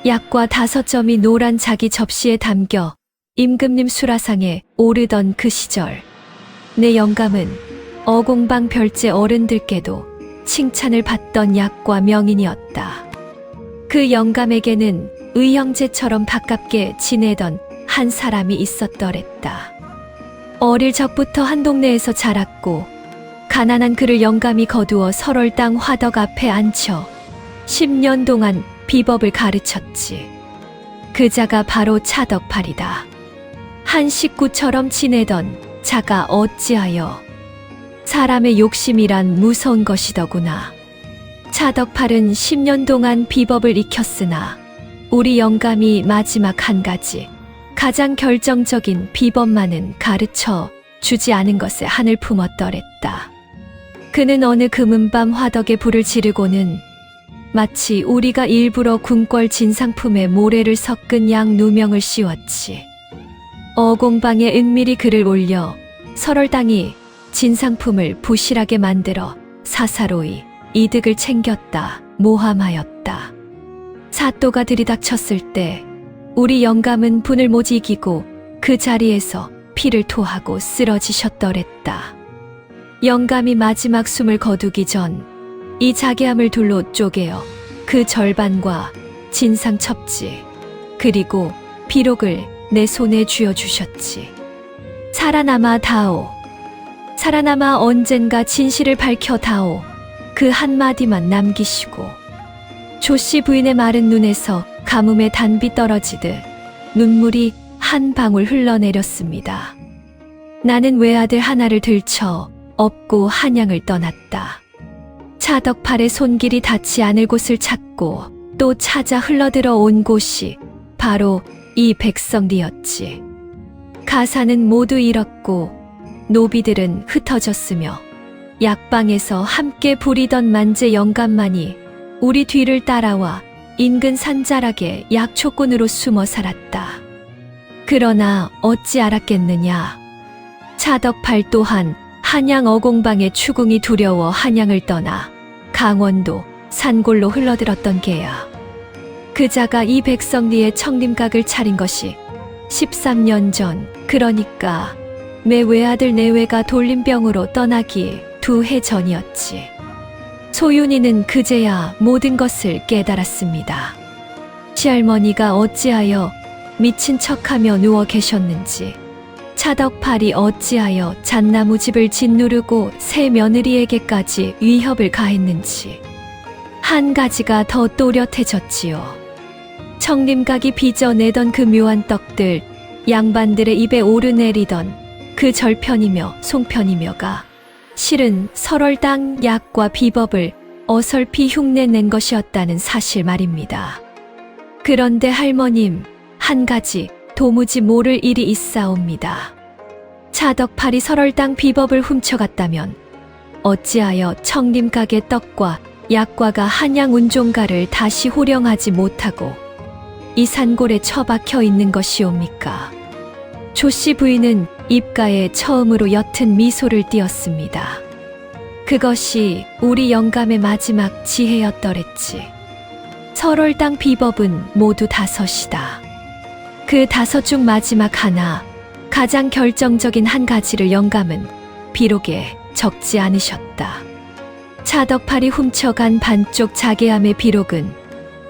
약과 5점이 노란 자기 접시에 담겨 임금님 수라상에 오르던 그 시절, 내 영감은 어공방 별제 어른들께도 칭찬을 받던 약과 명인이었다. 그 영감에게는 의형제처럼 가깝게 지내던 한 사람이 있었더랬다. 어릴 적부터 한 동네에서 자랐고 가난한 그를 영감이 거두어 설월당 화덕 앞에 앉혀 10년 동안 비법을 가르쳤지. 그자가 바로 차덕팔이다. 한 식구처럼 지내던 자가 어찌하여 사람의 욕심이란 무서운 것이더구나. 차덕팔은 10년 동안 비법을 익혔으나 우리 영감이 마지막 한 가지 가장 결정적인 비법만은 가르쳐 주지 않은 것에 한을 품었더랬다. 그는 어느 금은밤 화덕에 불을 지르고는 마치 우리가 일부러 궁궐 진상품에 모래를 섞은 양 누명을 씌웠지. 어공방에 은밀히 글을 올려 설월당이 진상품을 부실하게 만들어 사사로이 이득을 챙겼다, 모함하였다. 사또가 들이닥쳤을 때 우리 영감은 분을 못 이기고 그 자리에서 피를 토하고 쓰러지셨더랬다. 영감이 마지막 숨을 거두기 전 이 자개암을 둘로 쪼개어 그 절반과 진상 첩지 그리고 비록을 내 손에 쥐어주셨지. 살아남아 다오. 살아남아 언젠가 진실을 밝혀 다오. 그 한마디만 남기시고. 조씨 부인의 마른 눈에서 가뭄에 단비 떨어지듯 눈물이 한 방울 흘러내렸습니다. 나는 외아들 하나를 들쳐 업고 한양을 떠났다. 차덕팔의 손길이 닿지 않을 곳을 찾고 또 찾아 흘러들어 온 곳이 바로 이 백성리였지. 가사는 모두 잃었고 노비들은 흩어졌으며 약방에서 함께 부리던 만재 영감만이 우리 뒤를 따라와 인근 산자락에 약초꾼으로 숨어 살았다. 그러나 어찌 알았겠느냐. 차덕팔 또한 한양 어공방의 추궁이 두려워 한양을 떠나 강원도 산골로 흘러들었던 게야. 그자가 이 백성리에 청림각을 차린 것이 13년 전, 그러니까 매 외아들 내외가 돌림병으로 떠나기 2해 전이었지. 소윤이는 그제야 모든 것을 깨달았습니다. 시할머니가 어찌하여 미친 척하며 누워 계셨는지, 차덕팔이 어찌하여 잣나무집을 짓누르고 새 며느리에게까지 위협을 가했는지 한 가지가 더 또렷해졌지요. 청림각이 빚어내던 그 묘한 떡들, 양반들의 입에 오르내리던 그 절편이며 송편이며가 실은 설월당 약과 비법을 어설피 흉내낸 것이었다는 사실 말입니다. 그런데 할머님, 한 가지 도무지 모를 일이 있사옵니다. 차덕팔이 설월당 비법을 훔쳐갔다면 어찌하여 청림각의 떡과 약과가 한양 운종가를 다시 호령하지 못하고 이 산골에 처박혀 있는 것이옵니까? 조씨 부인은 입가에 처음으로 옅은 미소를 띄었습니다. 그것이 우리 영감의 마지막 지혜였더랬지. 설월당 비법은 모두 5이다. 그 5 중 마지막 하나, 가장 결정적인 한 가지를 영감은 비록에 적지 않으셨다. 차덕팔이 훔쳐간 반쪽 자개함의 비록은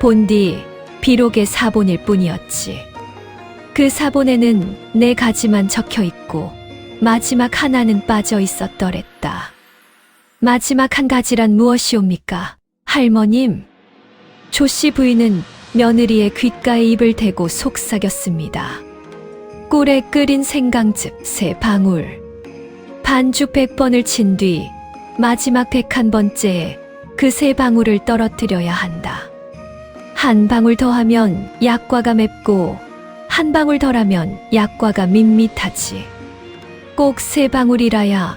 본디 비록의 사본일 뿐이었지. 그 사본에는 4가지만 적혀 있고 마지막 하나는 빠져 있었더랬다. 마지막 한 가지란 무엇이옵니까? 할머님. 조씨 부인은 며느리의 귓가에 입을 대고 속삭였습니다. 꿀에 끓인 생강즙 3방울. 반죽 100번을 친 뒤 마지막 101번째에 그 3방울을 떨어뜨려야 한다. 한 방울 더하면 약과가 맵고 한 방울 덜하면 약과가 밋밋하지. 꼭 3방울이라야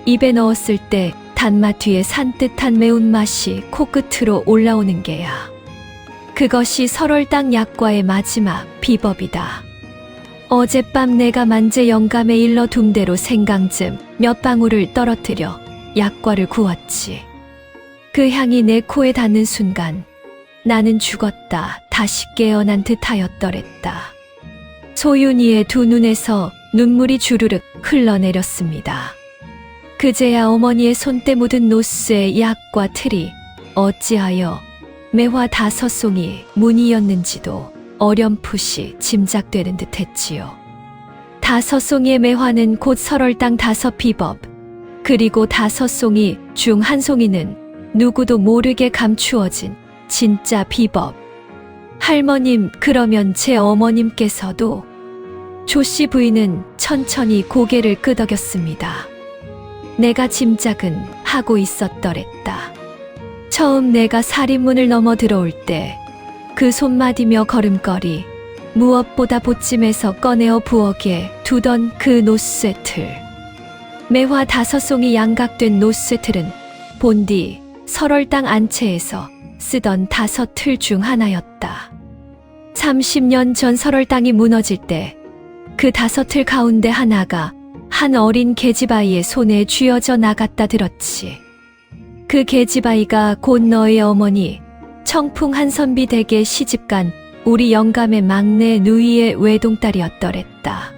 입에 넣었을 때 단맛 뒤에 산뜻한 매운맛이 코끝으로 올라오는 게야. 그것이 설월당 약과의 마지막 비법이다. 어젯밤 내가 만재 영감에 일러 둔 대로 생강즙 몇 방울을 떨어뜨려 약과를 구웠지. 그 향이 내 코에 닿는 순간 나는 죽었다 다시 깨어난 듯하였더랬다. 소윤이의 2 눈에서 눈물이 주르륵 흘러내렸습니다. 그제야 어머니의 손때 묻은 노스의 약과 틀이 어찌하여 매화 5송이 문이었는지도 어렴풋이 짐작되는 듯했지요. 5송이의 매화는 곧 설월당 5 비법, 그리고 5송이 중 1송이는 누구도 모르게 감추어진 진짜 비법. 할머님, 그러면 제 어머님께서도? 조씨 부인은 천천히 고개를 끄덕였습니다. 내가 짐작은 하고 있었더랬다. 처음 내가 살인문을 넘어 들어올 때 그 손마디며 걸음걸이, 무엇보다 보찜에서 꺼내어 부엌에 두던 그 노쇠틀. 매화 5송이 양각된 노쇠틀은 본디 설월당 안채에서 쓰던 5틀 중 하나였다. 30년 전 설월당이 무너질 때 그 5틀 가운데 하나가 한 어린 계집아이의 손에 쥐어져 나갔다 들었지. 그 계집아이가 곧 너의 어머니 청풍 한선비 댁에 시집간 우리 영감의 막내 누이의 외동딸이었더랬다.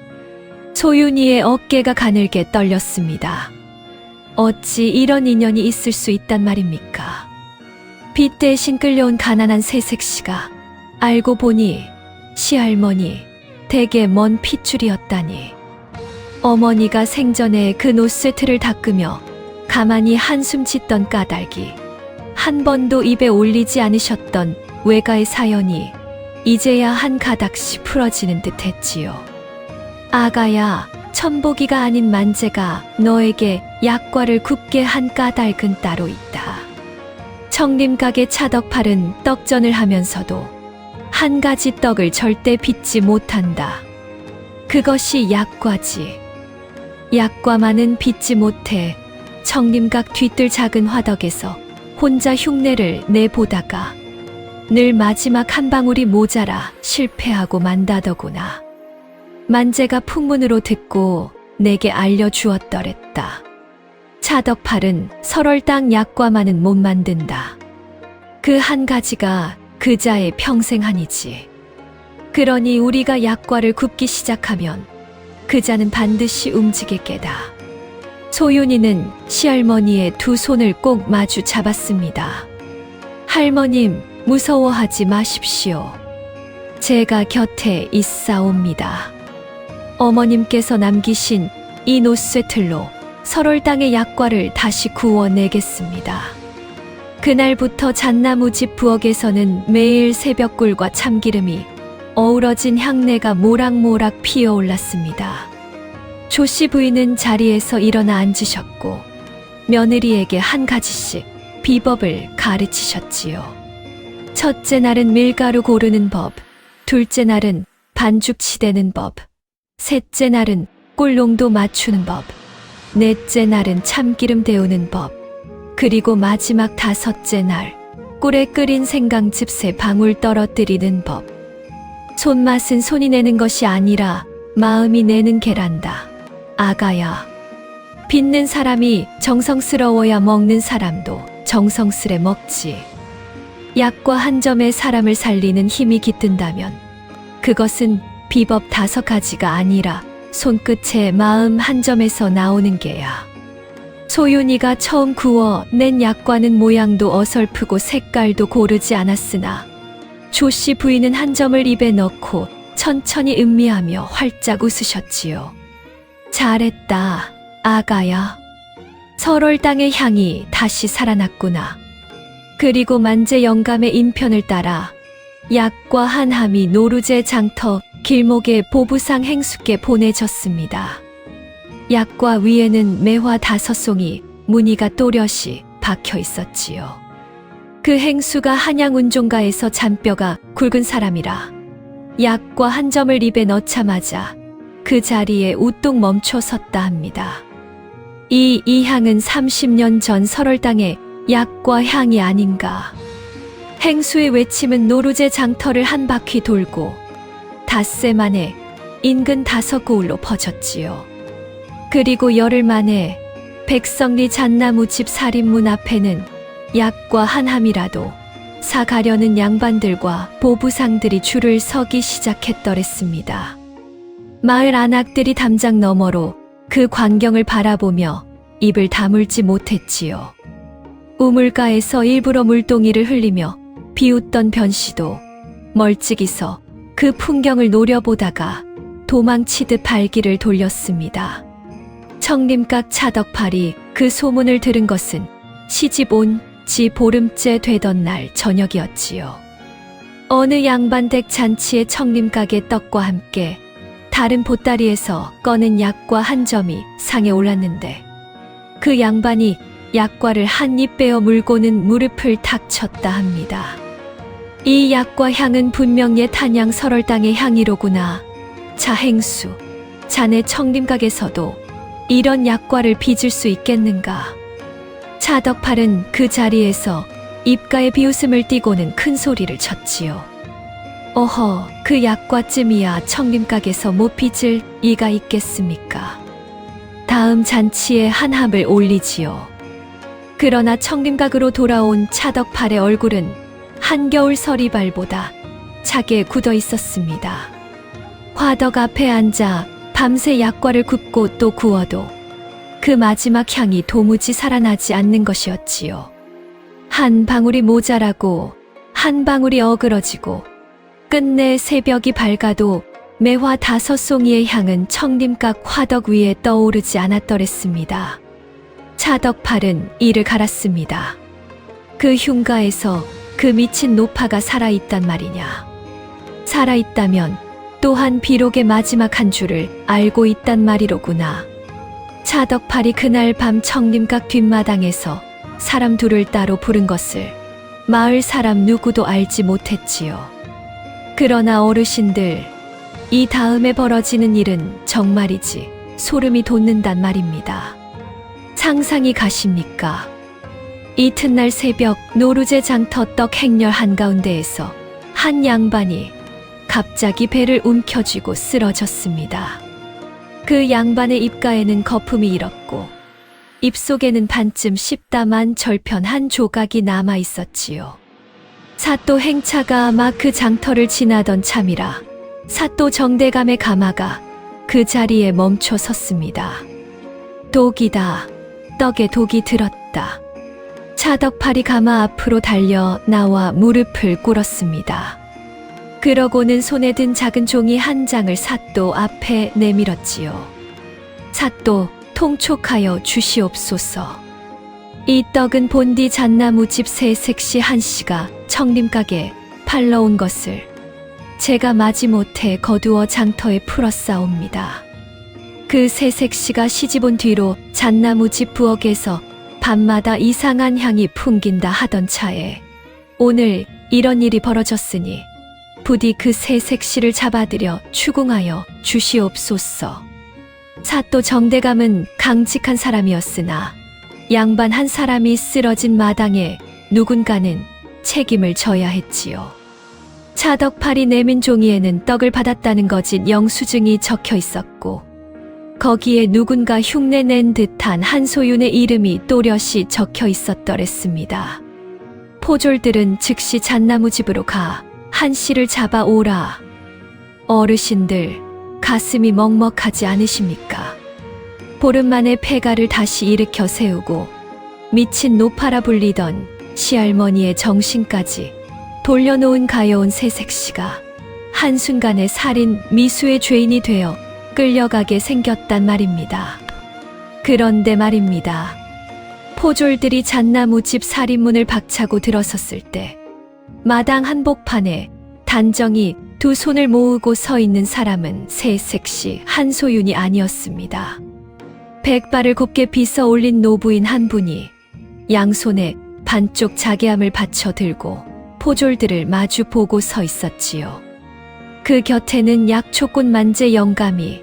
소윤이의 어깨가 가늘게 떨렸습니다. 어찌 이런 인연이 있을 수 있단 말입니까? 빚 대신 끌려온 가난한 새색시가 알고 보니 시할머니 댁의 먼 핏줄이었다니. 어머니가 생전에 그 노쇠틀을 닦으며 가만히 한숨 짓던 까닭이 한 번도 입에 올리지 않으셨던 외가의 사연이 이제야 한 가닥씩 풀어지는 듯 했지요. 아가야, 천복이가 아닌 만재가 너에게 약과를 굽게 한 까닭은 따로 있다. 청림각의 차덕팔은 떡전을 하면서도 한 가지 떡을 절대 빚지 못한다. 그것이 약과지. 약과만은 빚지 못해 청림각 뒤뜰 작은 화덕에서 혼자 흉내를 내보다가 늘 마지막 한 방울이 모자라 실패하고 만다더구나. 만재가 풍문으로 듣고 내게 알려주었더랬다. 차덕팔은 설월당 약과만은 못 만든다. 그 한 가지가 그자의 평생한이지. 그러니 우리가 약과를 굽기 시작하면 그자는 반드시 움직일 게다. 소윤이는 시할머니의 2 손을 꼭 마주 잡았습니다. 할머님, 무서워하지 마십시오. 제가 곁에 있사옵니다. 어머님께서 남기신 이 노쇠틀로 설월 땅의 약과를 다시 구워내겠습니다. 그날부터 잣나무집 부엌에서는 매일 새벽꿀과 참기름이 어우러진 향내가 모락모락 피어올랐습니다. 조씨 부인은 자리에서 일어나 앉으셨고 며느리에게 한 가지씩 비법을 가르치셨지요. 첫째 날은 밀가루 고르는 법, 둘째 날은 반죽 치대는 법, 셋째 날은 꿀 농도 맞추는 법, 넷째 날은 참기름 데우는 법, 그리고 마지막 다섯째 날 꿀에 끓인 생강즙 3방울 떨어뜨리는 법. 손맛은 손이 내는 것이 아니라 마음이 내는 계란다. 아가야. 빚는 사람이 정성스러워야 먹는 사람도 정성스레 먹지. 약과 한 점에 사람을 살리는 힘이 깃든다면 그것은 비법 5가지가 아니라 손끝에 마음 한 점에서 나오는 게야. 소윤이가 처음 구워낸 약과는 모양도 어설프고 색깔도 고르지 않았으나 조씨 부인은 한 점을 입에 넣고 천천히 음미하며 활짝 웃으셨지요. 잘했다, 아가야. 설월 땅의 향이 다시 살아났구나. 그리고 만재 영감의 인편을 따라 약과 한 함이 노루제 장터 길목의 보부상 행수께 보내졌습니다. 약과 위에는 매화 5송이 무늬가 또렷이 박혀 있었지요. 그 행수가 한양운종가에서 잔뼈가 굵은 사람이라 약과 한 점을 입에 넣자마자 그 자리에 우뚝 멈춰 섰다 합니다. 이 향은 30년 전 설월 땅의 약과 향이 아닌가. 행수의 외침은 노루제 장터를 한 바퀴 돌고 닷새 만에 인근 5고을로 퍼졌지요. 그리고 열흘 만에 백성리 잣나무집 살인문 앞에는 약과 한 함이라도 사가려는 양반들과 보부상들이 줄을 서기 시작했더랬습니다. 마을 안악들이 담장 너머로 그 광경을 바라보며 입을 다물지 못했지요. 우물가에서 일부러 물동이를 흘리며 비웃던 변씨도 멀찍이서 그 풍경을 노려보다가 도망치듯 발길을 돌렸습니다. 청림각 차덕팔이 그 소문을 들은 것은 시집 온 지 보름째 되던 날 저녁이었지요. 어느 양반댁 잔치의 청림각의 떡과 함께 다른 보따리에서 꺼낸 약과 한 점이 상에 올랐는데 그 양반이 약과를 한 입 빼어 물고는 무릎을 탁 쳤다 합니다. 이 약과 향은 분명 옛 한양 설월 땅의 향이로구나. 자행수, 자네 청림각에서도 이런 약과를 빚을 수 있겠는가. 차덕팔은 그 자리에서 입가에 비웃음을 띠고는 큰 소리를 쳤지요. 어허, 그 약과쯤이야 청림각에서 못 빚을 이가 있겠습니까? 다음 잔치에 한 합을 올리지요. 그러나 청림각으로 돌아온 차덕팔의 얼굴은 한겨울 서리발보다 차게 굳어 있었습니다. 화덕 앞에 앉아 밤새 약과를 굽고 또 구워도 그 마지막 향이 도무지 살아나지 않는 것이었지요. 한 방울이 모자라고 한 방울이 어그러지고 끝내 새벽이 밝아도 매화 5송이의 향은 청림각 화덕 위에 떠오르지 않았더랬습니다. 차덕팔은 이를 갈았습니다. 그 흉가에서 그 미친 노파가 살아있단 말이냐. 살아있다면 또한 비록의 마지막 한 줄을 알고 있단 말이로구나. 차덕팔이 그날 밤 청림각 뒷마당에서 사람 둘을 따로 부른 것을 마을 사람 누구도 알지 못했지요. 그러나 어르신들, 이 다음에 벌어지는 일은 정말이지 소름이 돋는단 말입니다. 상상이 가십니까? 이튿날 새벽 노루제 장터 떡 행렬 한가운데에서 한 양반이 갑자기 배를 움켜쥐고 쓰러졌습니다. 그 양반의 입가에는 거품이 일었고 입속에는 반쯤 십담한 절편 한 조각이 남아 있었지요. 사또 행차가 막 그 장터를 지나던 참이라 사또 정대감의 가마가 그 자리에 멈춰 섰습니다. 독이다. 떡에 독이 들었다. 차덕팔이 가마 앞으로 달려 나와 무릎을 꿇었습니다. 그러고는 손에 든 작은 종이 한 장을 사또 앞에 내밀었지요. 사또 통촉하여 주시옵소서. 이 떡은 본디 잣나무집 새색시 한씨가 청림가게 팔러 온 것을 제가 마지못해 거두어 장터에 풀었사옵니다. 그 새색시가 시집온 뒤로 잣나무집 부엌에서 밤마다 이상한 향이 풍긴다 하던 차에 오늘 이런 일이 벌어졌으니 부디 그 새색시를 잡아들여 추궁하여 주시옵소서. 사또 정대감은 강직한 사람이었으나 양반 한 사람이 쓰러진 마당에 누군가는 책임을 져야 했지요. 차덕팔이 내민 종이에는 떡을 받았다는 거짓 영수증이 적혀 있었고 거기에 누군가 흉내낸 듯한 한소윤의 이름이 또렷이 적혀 있었더랬습니다. 포졸들은 즉시 잣나무집으로 가 한씨를 잡아오라. 어르신들 가슴이 먹먹하지 않으십니까? 보름 만에 폐가를 다시 일으켜 세우고 미친 노파라 불리던 시할머니의 정신까지 돌려놓은 가여운 새색시가 한순간에 살인 미수의 죄인이 되어 끌려가게 생겼단 말입니다. 그런데 말입니다. 포졸들이 잣나무집 살인문을 박차고 들어섰을 때 마당 한복판에 단정히 두 손을 모으고 서 있는 사람은 새색시 한소윤이 아니었습니다. 백발을 곱게 빗어 올린 노부인 한 분이 양손에 반쪽 자개함을 받쳐 들고 포졸들을 마주 보고 서 있었지요. 그 곁에는 약초꽃 만재 영감이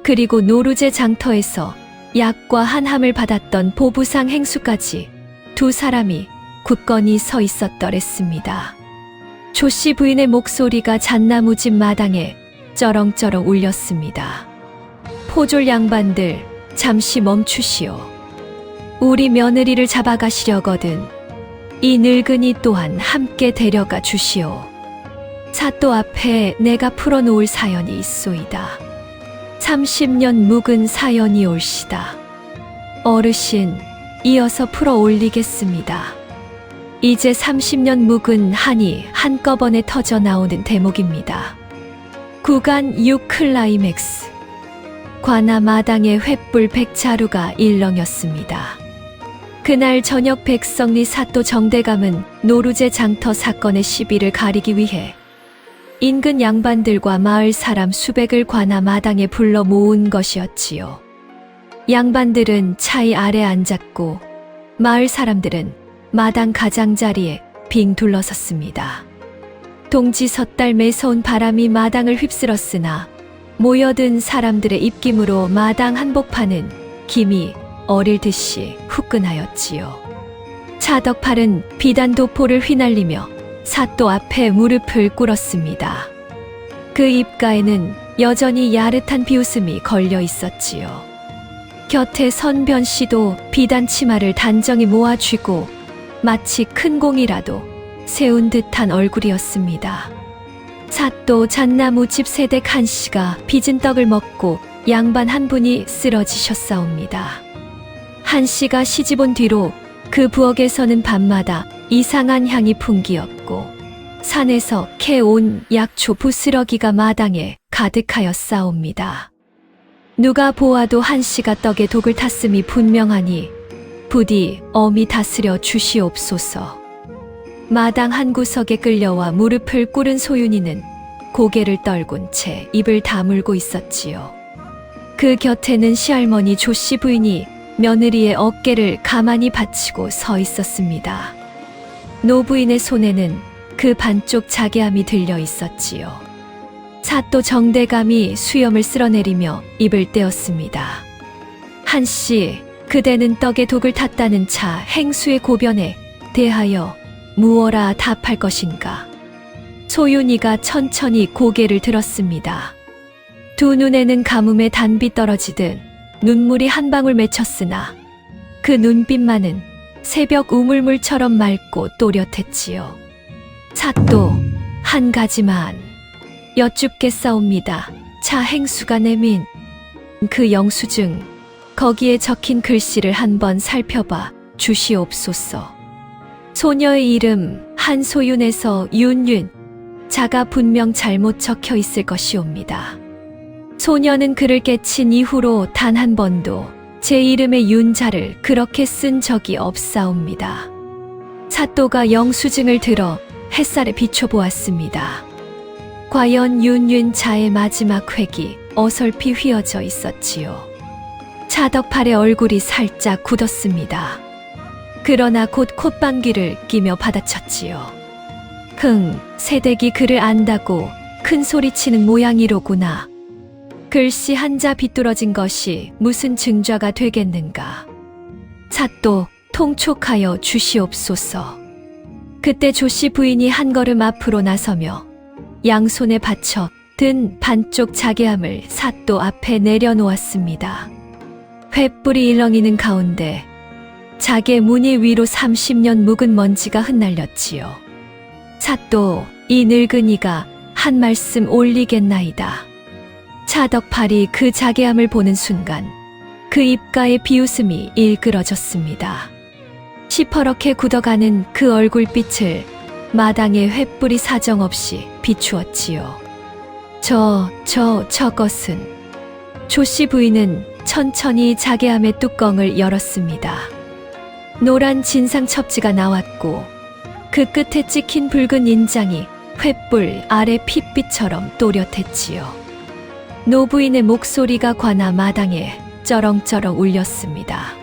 그리고 노루제 장터에서 약과 한 함을 받았던 보부상 행수까지 두 사람이 굳건히 서 있었더랬습니다. 조씨 부인의 목소리가 잣나무집 마당에 쩌렁쩌렁 울렸습니다. 포졸 양반들 잠시 멈추시오. 우리 며느리를 잡아가시려거든 이 늙은이 또한 함께 데려가 주시오. 사또 앞에 내가 풀어놓을 사연이 있소이다. 30년 묵은 사연이 올시다. 어르신 이어서 풀어 올리겠습니다. 이제 30년 묵은 한이 한꺼번에 터져 나오는 대목입니다. 구간 6 클라이맥스. 관아 마당에 횃불 백자루가 일렁였습니다. 그날 저녁 백성리 사또 정대감은 노루제 장터 사건의 시비를 가리기 위해 인근 양반들과 마을 사람 수백을 관아 마당에 불러 모은 것이었지요. 양반들은 차이 아래 앉았고 마을 사람들은 마당 가장자리에 빙 둘러섰습니다. 동지 섣달 매서운 바람이 마당을 휩쓸었으나 모여든 사람들의 입김으로 마당 한복판은 김이 어릴 듯이 후끈하였지요. 차덕팔은 비단 도포를 휘날리며 사또 앞에 무릎을 꿇었습니다. 그 입가에는 여전히 야릇한 비웃음이 걸려 있었지요. 곁에 선변 씨도 비단 치마를 단정히 모아쥐고 마치 큰 공이라도 세운 듯한 얼굴이었습니다. 사또 잣나무집 세댁 한씨가 빚은 떡을 먹고 양반 한 분이 쓰러지셨사옵니다. 한씨가 시집온 뒤로 그 부엌에서는 밤마다 이상한 향이 풍기었고 산에서 캐온 약초 부스러기가 마당에 가득하였사옵니다. 누가 보아도 한씨가 떡에 독을 탔음이 분명하니 부디 엄히 다스려 주시옵소서. 마당 한 구석에 끌려와 무릎을 꿇은 소윤이는 고개를 떨군 채 입을 다물고 있었지요. 그 곁에는 시할머니 조씨 부인이 며느리의 어깨를 가만히 받치고 서 있었습니다. 노부인의 손에는 그 반쪽 자개함이 들려 있었지요. 사또 정대감이 수염을 쓸어내리며 입을 떼었습니다. 한씨, 그대는 떡에 독을 탔다는 차 행수의 고변에 대하여 무어라 답할 것인가? 소윤이가 천천히 고개를 들었습니다. 두 눈에는 가뭄에 단비 떨어지듯 눈물이 한 방울 맺혔으나 그 눈빛만은 새벽 우물물처럼 맑고 또렷했지요. 사또, 한 가지만 여쭙겠사옵니다. 차 행수가 내민 그 영수증, 거기에 적힌 글씨를 한번 살펴봐 주시옵소서. 소녀의 이름 한소윤에서 윤윤, 자가 분명 잘못 적혀 있을 것이옵니다. 소녀는 글을 깨친 이후로 단 한 번도 제 이름의 윤자를 그렇게 쓴 적이 없사옵니다. 사또가 영수증을 들어 햇살에 비춰보았습니다. 과연 윤자의 마지막 획이 어설피 휘어져 있었지요. 차덕팔의 얼굴이 살짝 굳었습니다. 그러나 곧 콧방귀를 끼며 받아쳤지요. 새댁이 글을 안다고 큰 소리치는 모양이로구나. 글씨 한자 비뚤어진 것이 무슨 증좌가 되겠는가. 사또 통촉하여 주시옵소서. 그때 조씨 부인이 한 걸음 앞으로 나서며 양손에 받쳐 든 반쪽 자개함을 사또 앞에 내려놓았습니다. 횃불이 일렁이는 가운데 자개 무늬 위로 30년 묵은 먼지가 흩날렸지요. 사또, 이 늙은이가 한 말씀 올리겠나이다. 차덕팔이 그 자개함을 보는 순간 그 입가에 비웃음이 일그러졌습니다. 시퍼렇게 굳어가는 그 얼굴빛을 마당의 횃불이 사정없이 비추었지요. 저것은. 조씨 부인은 천천히 자개함의 뚜껑을 열었습니다. 노란 진상 첩지가 나왔고 그 끝에 찍힌 붉은 인장이 횃불 아래 핏빛처럼 또렷했지요. 노부인의 목소리가 관아 마당에 쩌렁쩌렁 울렸습니다.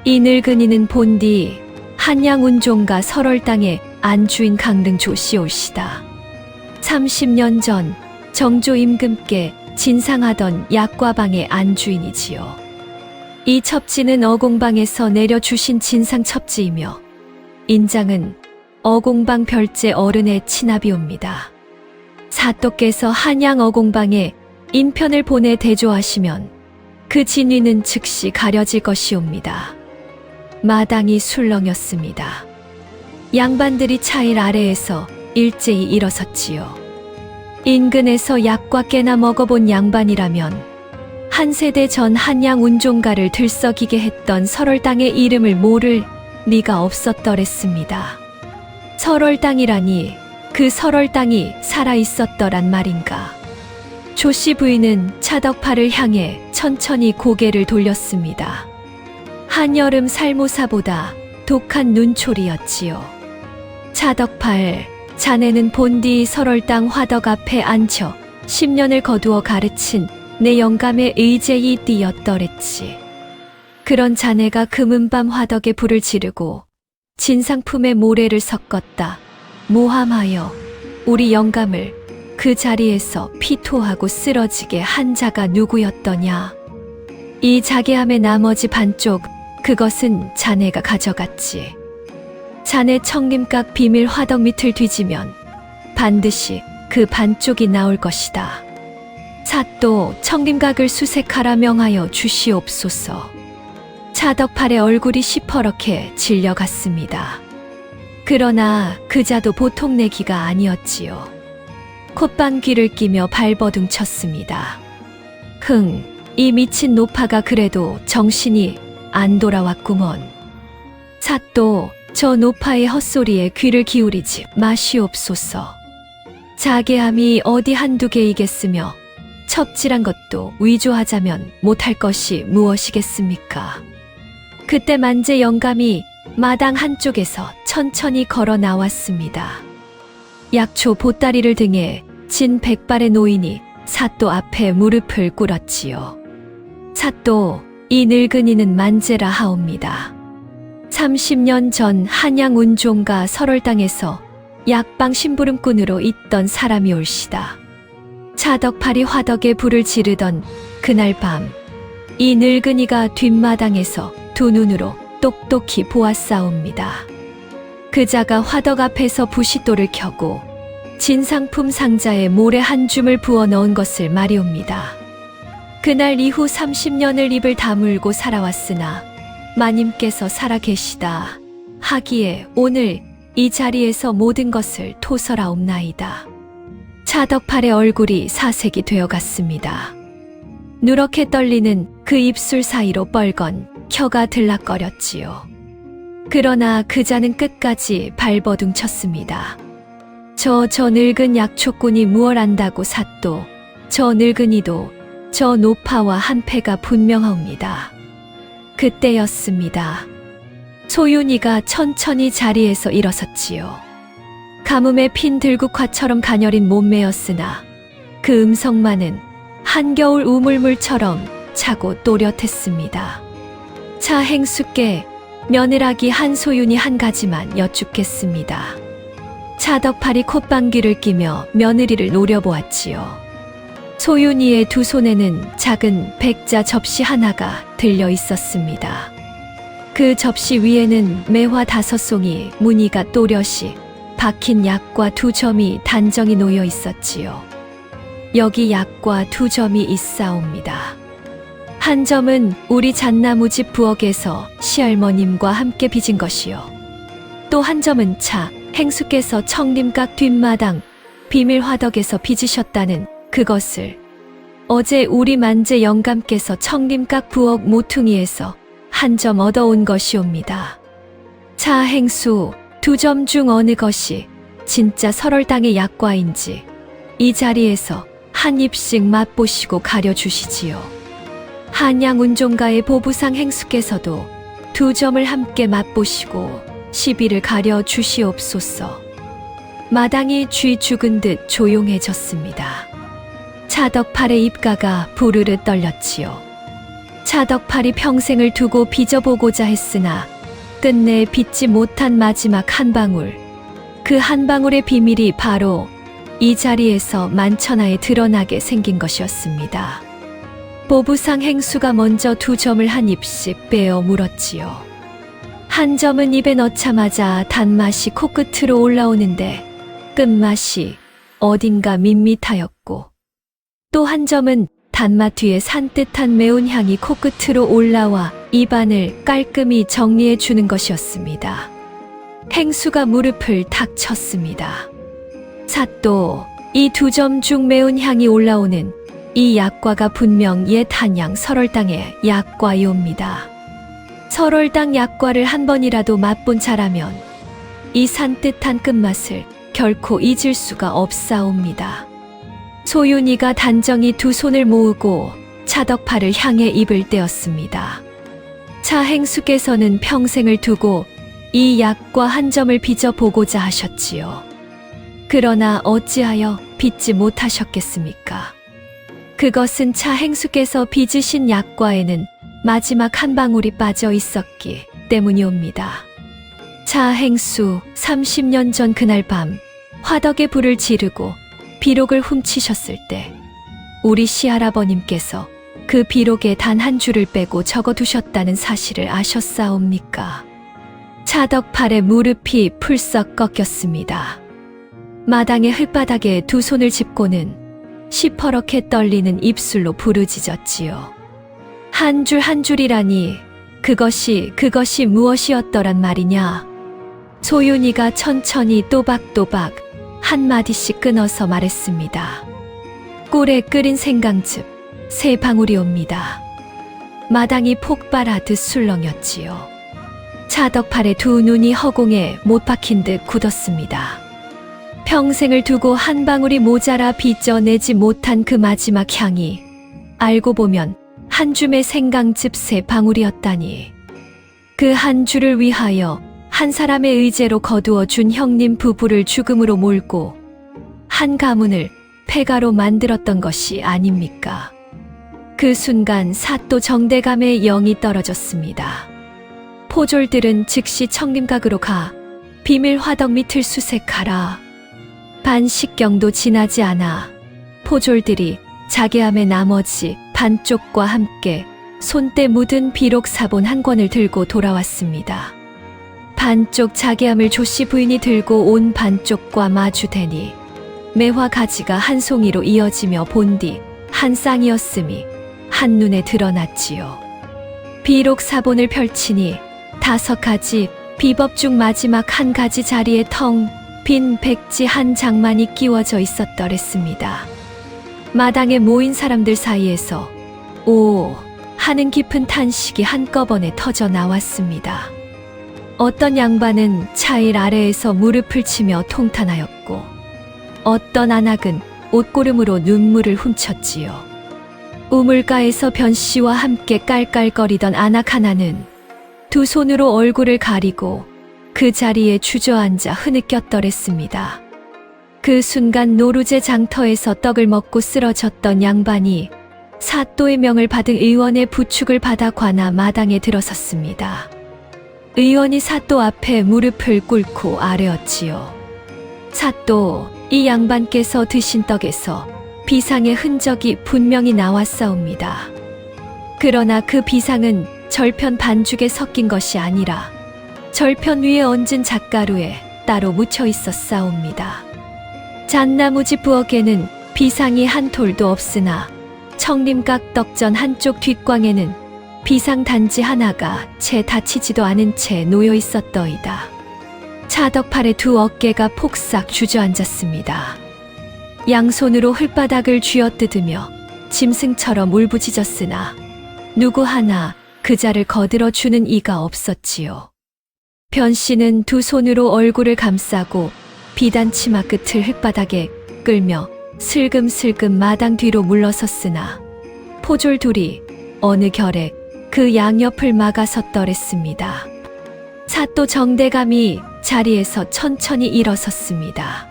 이 늙은이는 본디 한양운종가 설월당의 안주인 강등 조씨올시다. 30년 전 정조 임금께 진상하던 약과방의 안주인이지요. 이 첩지는 어공방에서 내려주신 진상 첩지이며 인장은 어공방 별제 어른의 친아비옵니다. 사또께서 한양 어공방에 인편을 보내 대조하시면 그 진위는 즉시 가려질 것이옵니다. 마당이 술렁였습니다. 양반들이 차일 아래에서 일제히 일어섰지요. 인근에서 약과 깨나 먹어본 양반이라면 한 세대 전 한양 운종가를 들썩이게 했던 설월당의 이름을 모를 리가 없었더랬습니다. 설월당이라니 그 설월당이 살아있었더란 말인가. 조씨 부인은 차덕팔을 향해 천천히 고개를 돌렸습니다. 한여름 살모사보다 독한 눈초리였지요. 차덕팔, 자네는 본디 설월당 화덕 앞에 앉혀 10년을 거두어 가르친 내 영감의 의제이 띠였더랬지. 그런 자네가 금은밤 화덕에 불을 지르고 진상품에 모래를 섞었다. 모함하여 우리 영감을 그 자리에서 피토하고 쓰러지게 한 자가 누구였더냐. 이 자개함의 나머지 반쪽, 그것은 자네가 가져갔지. 자네 청림각 비밀 화덕 밑을 뒤지면 반드시 그 반쪽이 나올 것이다. 사또 청림각을 수색하라 명하여 주시옵소서. 차덕팔의 얼굴이 시퍼렇게 질려갔습니다. 그러나 그자도 보통 내기가 아니었지요. 콧방귀를 끼며 발버둥 쳤습니다. 이 미친 노파가 그래도 정신이 안 돌아왔구먼. 사또, 저 노파의 헛소리에 귀를 기울이지 마시옵소서. 자개함이 어디 한두 개이겠으며 첩질한 것도 위조하자면 못할 것이 무엇이겠습니까? 그때 만재 영감이 마당 한쪽에서 천천히 걸어 나왔습니다. 약초 보따리를 등에 진 백발의 노인이 사또 앞에 무릎을 꿇었지요. 사또, 이 늙은이는 만재라 하옵니다. 30년 전 한양 운종가 설월당에서 약방 심부름꾼으로 있던 사람이 올시다. 차덕팔이 화덕에 불을 지르던 그날 밤, 이 늙은이가 뒷마당에서 두 눈으로 똑똑히 보았사옵니다. 그자가 화덕 앞에서 부싯돌을 켜고 진상품 상자에 모래 한 줌을 부어 넣은 것을 말이옵니다. 그날 이후 30년을 입을 다물고 살아왔으나 마님께서 살아계시다 하기에 오늘 이 자리에서 모든 것을 토설하옵나이다. 차덕팔의 얼굴이 사색이 되어갔습니다. 누렇게 떨리는 그 입술 사이로 뻘건 혀가 들락거렸지요. 그러나 그자는 끝까지 발버둥 쳤습니다. 저 늙은 약초꾼이 무얼 안다고 삿도 저 늙은이도 저 노파와 한패가 분명하옵니다. 그때였습니다. 소윤이가 천천히 자리에서 일어섰지요. 가뭄에 핀 들국화처럼 가녀린 몸매였으나 그 음성만은 한겨울 우물물처럼 차고 또렷했습니다. 차 행수께 며느라기 한소윤이 한 가지만 여쭙겠습니다. 차덕팔이 콧방귀를 끼며 며느리를 노려보았지요. 소윤이의 두 손에는 작은 백자 접시 하나가 들려 있었습니다. 그 접시 위에는 매화 5송이 무늬가 또렷이 박힌 약과 2점이 단정히 놓여 있었지요. 여기 약과 2점이 있사옵니다. 한 점은 우리 잣나무집 부엌에서 시할머님과 함께 빚은 것이요. 또 한 점은 차 행수께서 청림각 뒷마당 비밀 화덕에서 빚으셨다는 그것을 어제 우리 만재 영감께서 청림각 부엌 모퉁이에서 한 점 얻어온 것이옵니다. 차 행수 2점 중 어느 것이 진짜 설월당의 약과인지 이 자리에서 한 입씩 맛보시고 가려주시지요. 한양 운종가의 보부상 행수께서도 2점을 함께 맛보시고 시비를 가려 주시옵소서. 마당이 쥐 죽은 듯 조용해졌습니다. 차덕팔의 입가가 부르르 떨렸지요. 차덕팔이 평생을 두고 빚어보고자 했으나 끝내 빚지 못한 마지막 한 방울, 그 한 방울의 비밀이 바로 이 자리에서 만천하에 드러나게 생긴 것이었습니다. 보부상 행수가 먼저 2점을 한 입씩 빼어 물었지요. 한 점은 입에 넣자마자 단맛이 코끝으로 올라오는데 끝맛이 어딘가 밋밋하였고, 또 한 점은 단맛 뒤에 산뜻한 매운 향이 코끝으로 올라와 입안을 깔끔히 정리해 주는 것이었습니다. 행수가 무릎을 탁 쳤습니다. 삿도 이 2점 중 매운 향이 올라오는 이 약과가 분명 옛 한양 설월당의 약과이옵니다. 설월당 약과를 한 번이라도 맛본 자라면 이 산뜻한 끝맛을 결코 잊을 수가 없사옵니다. 소윤이가 단정히 2 손을 모으고 차덕팔을 향해 입을 떼었습니다. 차 행수께서는 평생을 두고 이 약과 한 점을 빚어보고자 하셨지요. 그러나 어찌하여 빚지 못하셨겠습니까? 그것은 차 행수께서 빚으신 약과에는 마지막 한 방울이 빠져 있었기 때문이옵니다. 차 행수 30년 전 그날 밤 화덕에 불을 지르고 비록을 훔치셨을 때 우리 시할아버님께서 그 비록에 단 한 줄을 빼고 적어두셨다는 사실을 아셨사옵니까? 차덕팔의 무릎이 풀썩 꺾였습니다. 마당의 흙바닥에 2 손을 짚고는 시퍼렇게 떨리는 입술로 부르짖었지요. 한 줄 한 줄이라니 그것이 무엇이었더란 말이냐? 소윤이가 천천히 또박또박 한마디씩 끊어서 말했습니다. 꿀에 끓인 생강즙 3방울이옵니다. 마당이 폭발하듯 술렁였지요. 차덕팔의 2 눈이 허공에 못 박힌 듯 굳었습니다. 평생을 두고 한 방울이 모자라 빚어내지 못한 그 마지막 향이 알고 보면 한 줌의 생강즙 3방울이었다니. 그 한 줄을 위하여 한 사람의 의제로 거두어 준 형님 부부를 죽음으로 몰고 한 가문을 폐가로 만들었던 것이 아닙니까? 그 순간 사또 정대감의 영이 떨어졌습니다. 포졸들은 즉시 청림각으로 가 비밀 화덕 밑을 수색하라. 반식경도 지나지 않아 포졸들이 자개함의 나머지 반쪽과 함께 손때 묻은 비록 사본 한 권을 들고 돌아왔습니다. 반쪽 자개함을 조씨 부인이 들고 온 반쪽과 마주대니 매화 가지가 한 송이로 이어지며 본디 한 쌍이었음이 한눈에 드러났지요. 비록 사본을 펼치니 5가지 비법 중 마지막 한 가지 자리에 텅 빈 백지 한 장만이 끼워져 있었더랬습니다. 마당에 모인 사람들 사이에서 오 하는 깊은 탄식이 한꺼번에 터져 나왔습니다. 어떤 양반은 차일 아래에서 무릎을 치며 통탄하였고, 어떤 안악은 옷고름으로 눈물을 훔쳤지요. 우물가에서 변씨와 함께 깔깔거리던 안악 하나는 두 손으로 얼굴을 가리고 그 자리에 주저앉아 흐느꼈더랬습니다. 그 순간 노루제 장터에서 떡을 먹고 쓰러졌던 양반이 사또의 명을 받은 의원의 부축을 받아 관아 마당에 들어섰습니다. 의원이 사또 앞에 무릎을 꿇고 아뢰었지요. 사또, 이 양반께서 드신 떡에서 비상의 흔적이 분명히 나왔사옵니다. 그러나 그 비상은 절편 반죽에 섞인 것이 아니라 절편 위에 얹은 잣가루에 따로 묻혀 있었사옵니다. 잣나무집 부엌에는 비상이 한 톨도 없으나 청림각 떡전 한쪽 뒷광에는 비상 단지 하나가 채 닫히지도 않은 채 놓여 있었더이다. 차덕팔의 두 어깨가 폭삭 주저앉았습니다. 양손으로 흙바닥을 쥐어뜯으며 짐승처럼 울부짖었으나 누구 하나 그 자를 거들어 주는 이가 없었지요. 변씨는 두 손으로 얼굴을 감싸고 비단 치마 끝을 흙바닥에 끌며 슬금슬금 마당 뒤로 물러섰으나 포졸 둘이 어느 결에 그 양옆을 막아섰더랬습니다. 사또 정대감이 자리에서 천천히 일어섰습니다.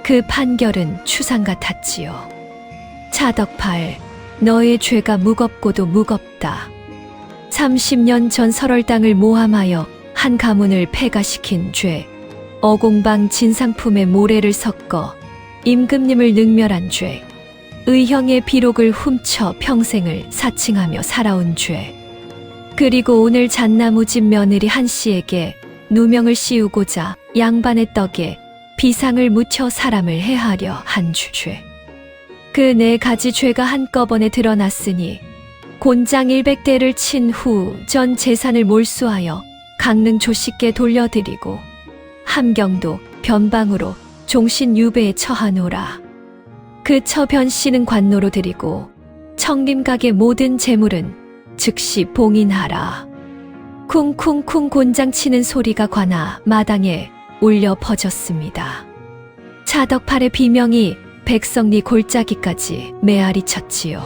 그 판결은 추상 같았지요. 차덕팔, 너의 죄가 무겁고도 무겁다. 30년 전 설월당을 모함하여 한 가문을 폐가시킨 죄, 어공방 진상품에 모래를 섞어 임금님을 능멸한 죄, 의형의 비록을 훔쳐 평생을 사칭하며 살아온 죄, 그리고 오늘 잣나무집 며느리 한씨에게 누명을 씌우고자 양반의 떡에 비상을 묻혀 사람을 해하려 한 죄. 그 네 가지 죄가 한꺼번에 드러났으니 곤장 100대를 친 후 전 재산을 몰수하여 강릉 조씨께 돌려드리고 함경도 변방으로 종신 유배에 처하노라. 그 처 변씨는 관노로 드리고 청림각의 모든 재물은 즉시 봉인하라. 쿵쿵쿵 곤장 치는 소리가 관아 마당에 울려 퍼졌습니다. 차덕팔의 비명이 백성리 골짜기까지 메아리 쳤지요.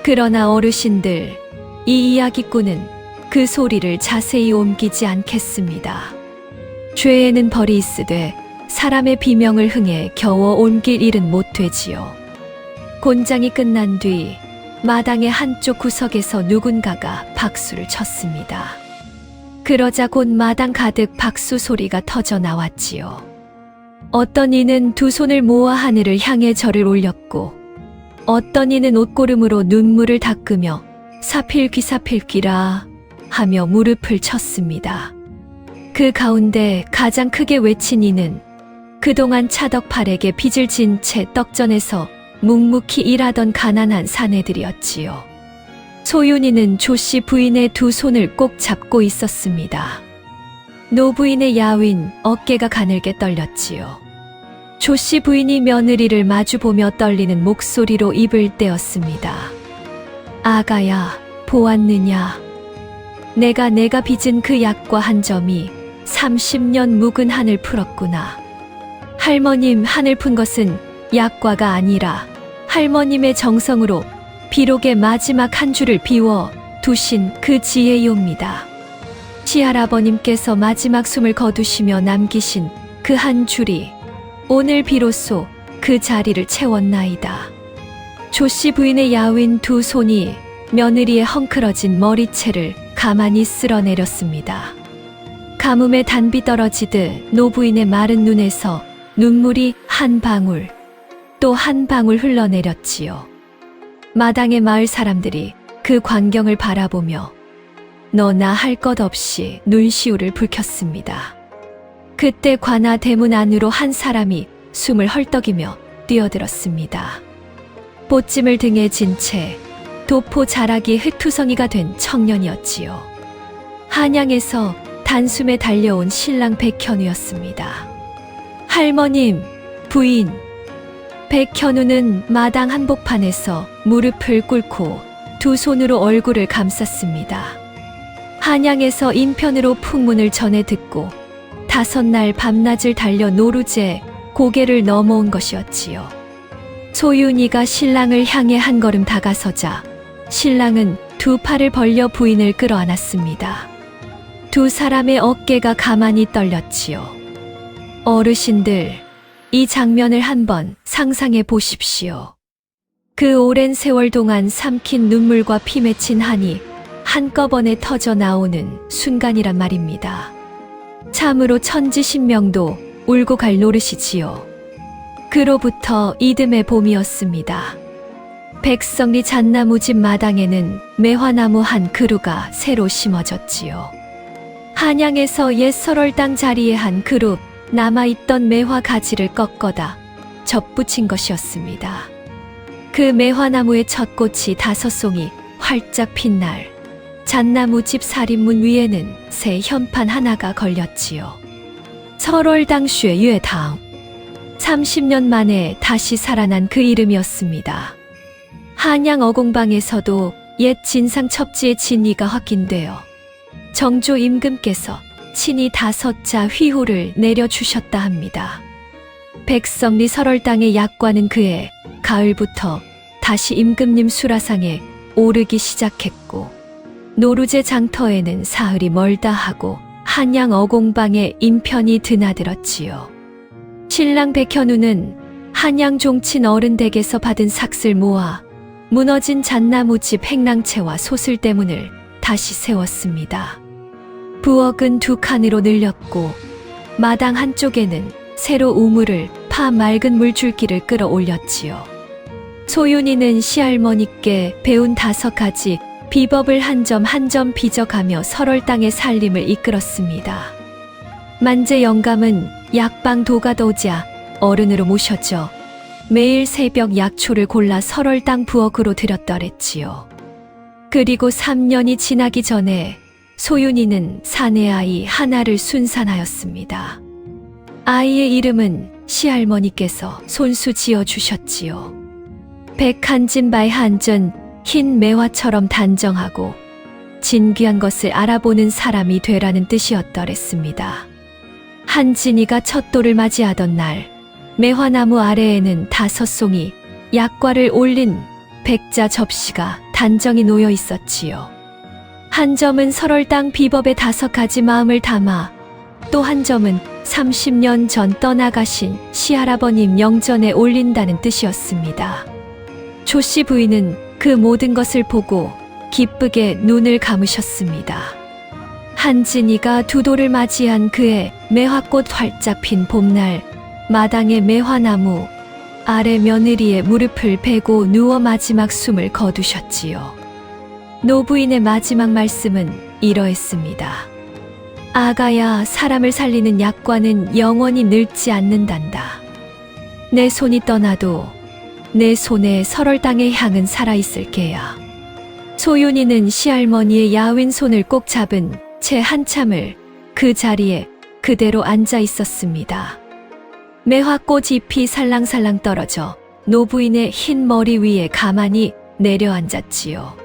그러나 어르신들, 이 이야기꾼은 그 소리를 자세히 옮기지 않겠습니다. 죄에는 벌이 있으되 사람의 비명을 흥해 겨워 옮길 일은 못 되지요. 곤장이 끝난 뒤 마당의 한쪽 구석에서 누군가가 박수를 쳤습니다. 그러자 곧 마당 가득 박수 소리가 터져 나왔지요. 어떤 이는 두 손을 모아 하늘을 향해 절을 올렸고 어떤 이는 옷고름으로 눈물을 닦으며 사필귀사필귀라 하며 무릎을 쳤습니다. 그 가운데 가장 크게 외친 이는 그동안 차덕팔에게 빚을 진 채 떡전에서 묵묵히 일하던 가난한 사내들이었지요. 소윤이는 조씨 부인의 두 손을 꼭 잡고 있었습니다. 노부인의 야윈 어깨가 가늘게 떨렸지요. 조씨 부인이 며느리를 마주보며 떨리는 목소리로 입을 떼었습니다. 아가야, 보았느냐? 내가 빚은 그 약과 한 점이 30년 묵은 한을 풀었구나. 할머님, 한을 푼 것은 약과가 아니라 할머님의 정성으로 비록의 마지막 한 줄을 비워 두신 그 지혜요입니다. 시할아버님께서 마지막 숨을 거두시며 남기신 그 한 줄이 오늘 비로소 그 자리를 채웠나이다. 조씨 부인의 야윈 두 손이 며느리의 헝클어진 머리채를 가만히 쓸어내렸습니다. 가뭄에 단비 떨어지듯 노부인의 마른 눈에서 눈물이 한 방울 또 한 방울 흘러내렸지요. 마당의 마을 사람들이 그 광경을 바라보며 너나 할 것 없이 눈시울을 붉혔습니다. 그때 관아 대문 안으로 한 사람이 숨을 헐떡이며 뛰어들었습니다. 보찜을 등에 진 채 도포 자락이 흙투성이가 된 청년이었지요. 한양에서 단숨에 달려온 신랑 백현우였습니다. 할머님, 부인. 백현우는 마당 한복판에서 무릎을 꿇고 두 손으로 얼굴을 감쌌습니다. 한양에서 인편으로 풍문을 전해 듣고 5날 밤낮을 달려 노루제 고개를 넘어온 것이었지요. 소윤이가 신랑을 향해 한 걸음 다가서자 신랑은 두 팔을 벌려 부인을 끌어안았습니다. 두 사람의 어깨가 가만히 떨렸지요. 어르신들, 이 장면을 한번 상상해 보십시오. 그 오랜 세월 동안 삼킨 눈물과 피 맺힌 한이 한꺼번에 터져 나오는 순간이란 말입니다. 참으로 천지신명도 울고 갈 노릇이지요. 그로부터 이듬해 봄이었습니다. 백성리 잣나무집 마당에는 매화나무 한 그루가 새로 심어졌지요. 한양에서 옛 설월당 자리에 한 그루 남아있던 매화 가지를 꺾어다 접붙인 것이었습니다. 그 매화나무의 첫 꽃이 5송이 활짝 핀 날, 잣나무집 살인문 위에는 새 현판 하나가 걸렸지요. 설월당슈의 유해당. 30년 만에 다시 살아난 그 이름이었습니다. 한양 어공방에서도 옛 진상 첩지의 진위가 확인되어 정조 임금께서 친히 5자 휘호를 내려주셨다 합니다. 백성리 설월당의 약관은 그해 가을부터 다시 임금님 수라상에 오르기 시작했고, 노루제 장터에는 사흘이 멀다 하고 한양 어공방에 인편이 드나들었지요. 신랑 백현우는 한양 종친 어른 댁에서 받은 삭슬 모아 무너진 잣나무집 행랑채와 소슬대문을 다시 세웠습니다. 부엌은 2칸으로 늘렸고 마당 한쪽에는 새로 우물을 파 맑은 물줄기를 끌어올렸지요. 소윤이는 시할머니께 배운 5가지 비법을 한 점 한 점 빚어가며 설월당의 살림을 이끌었습니다. 만재 영감은 약방 도가도자 어른으로 모셔져 매일 새벽 약초를 골라 설월당 부엌으로 들였더랬지요. 그리고 3년이 지나기 전에 소윤이는 사내 아이 하나를 순산하였습니다. 아이의 이름은 시할머니께서 손수 지어주셨지요. 백한진 바의 한전, 흰 매화처럼 단정하고 진귀한 것을 알아보는 사람이 되라는 뜻이었더랬습니다. 한진이가 첫 돌을 맞이하던 날, 매화나무 아래에는 5송이 약과를 올린 백자 접시가 단정히 놓여 있었지요. 한 점은 설월당 비법의 5가지 마음을 담아, 또 한 점은 30년 전 떠나가신 시할아버님 영전에 올린다는 뜻이었습니다. 조씨 부인은 그 모든 것을 보고 기쁘게 눈을 감으셨습니다. 한진이가 2돌을 맞이한 그해 매화꽃 활짝 핀 봄날, 마당의 매화나무 아래 며느리의 무릎을 베고 누워 마지막 숨을 거두셨지요. 노부인의 마지막 말씀은 이러했습니다. 아가야, 사람을 살리는 약과는 영원히 늙지 않는단다. 내 손이 떠나도 내 손에 설월당의 향은 살아있을 게야. 소윤이는 시할머니의 야윈 손을 꼭 잡은 채 한참을 그 자리에 그대로 앉아 있었습니다. 매화꽃 잎이 살랑살랑 떨어져 노부인의 흰 머리 위에 가만히 내려앉았지요.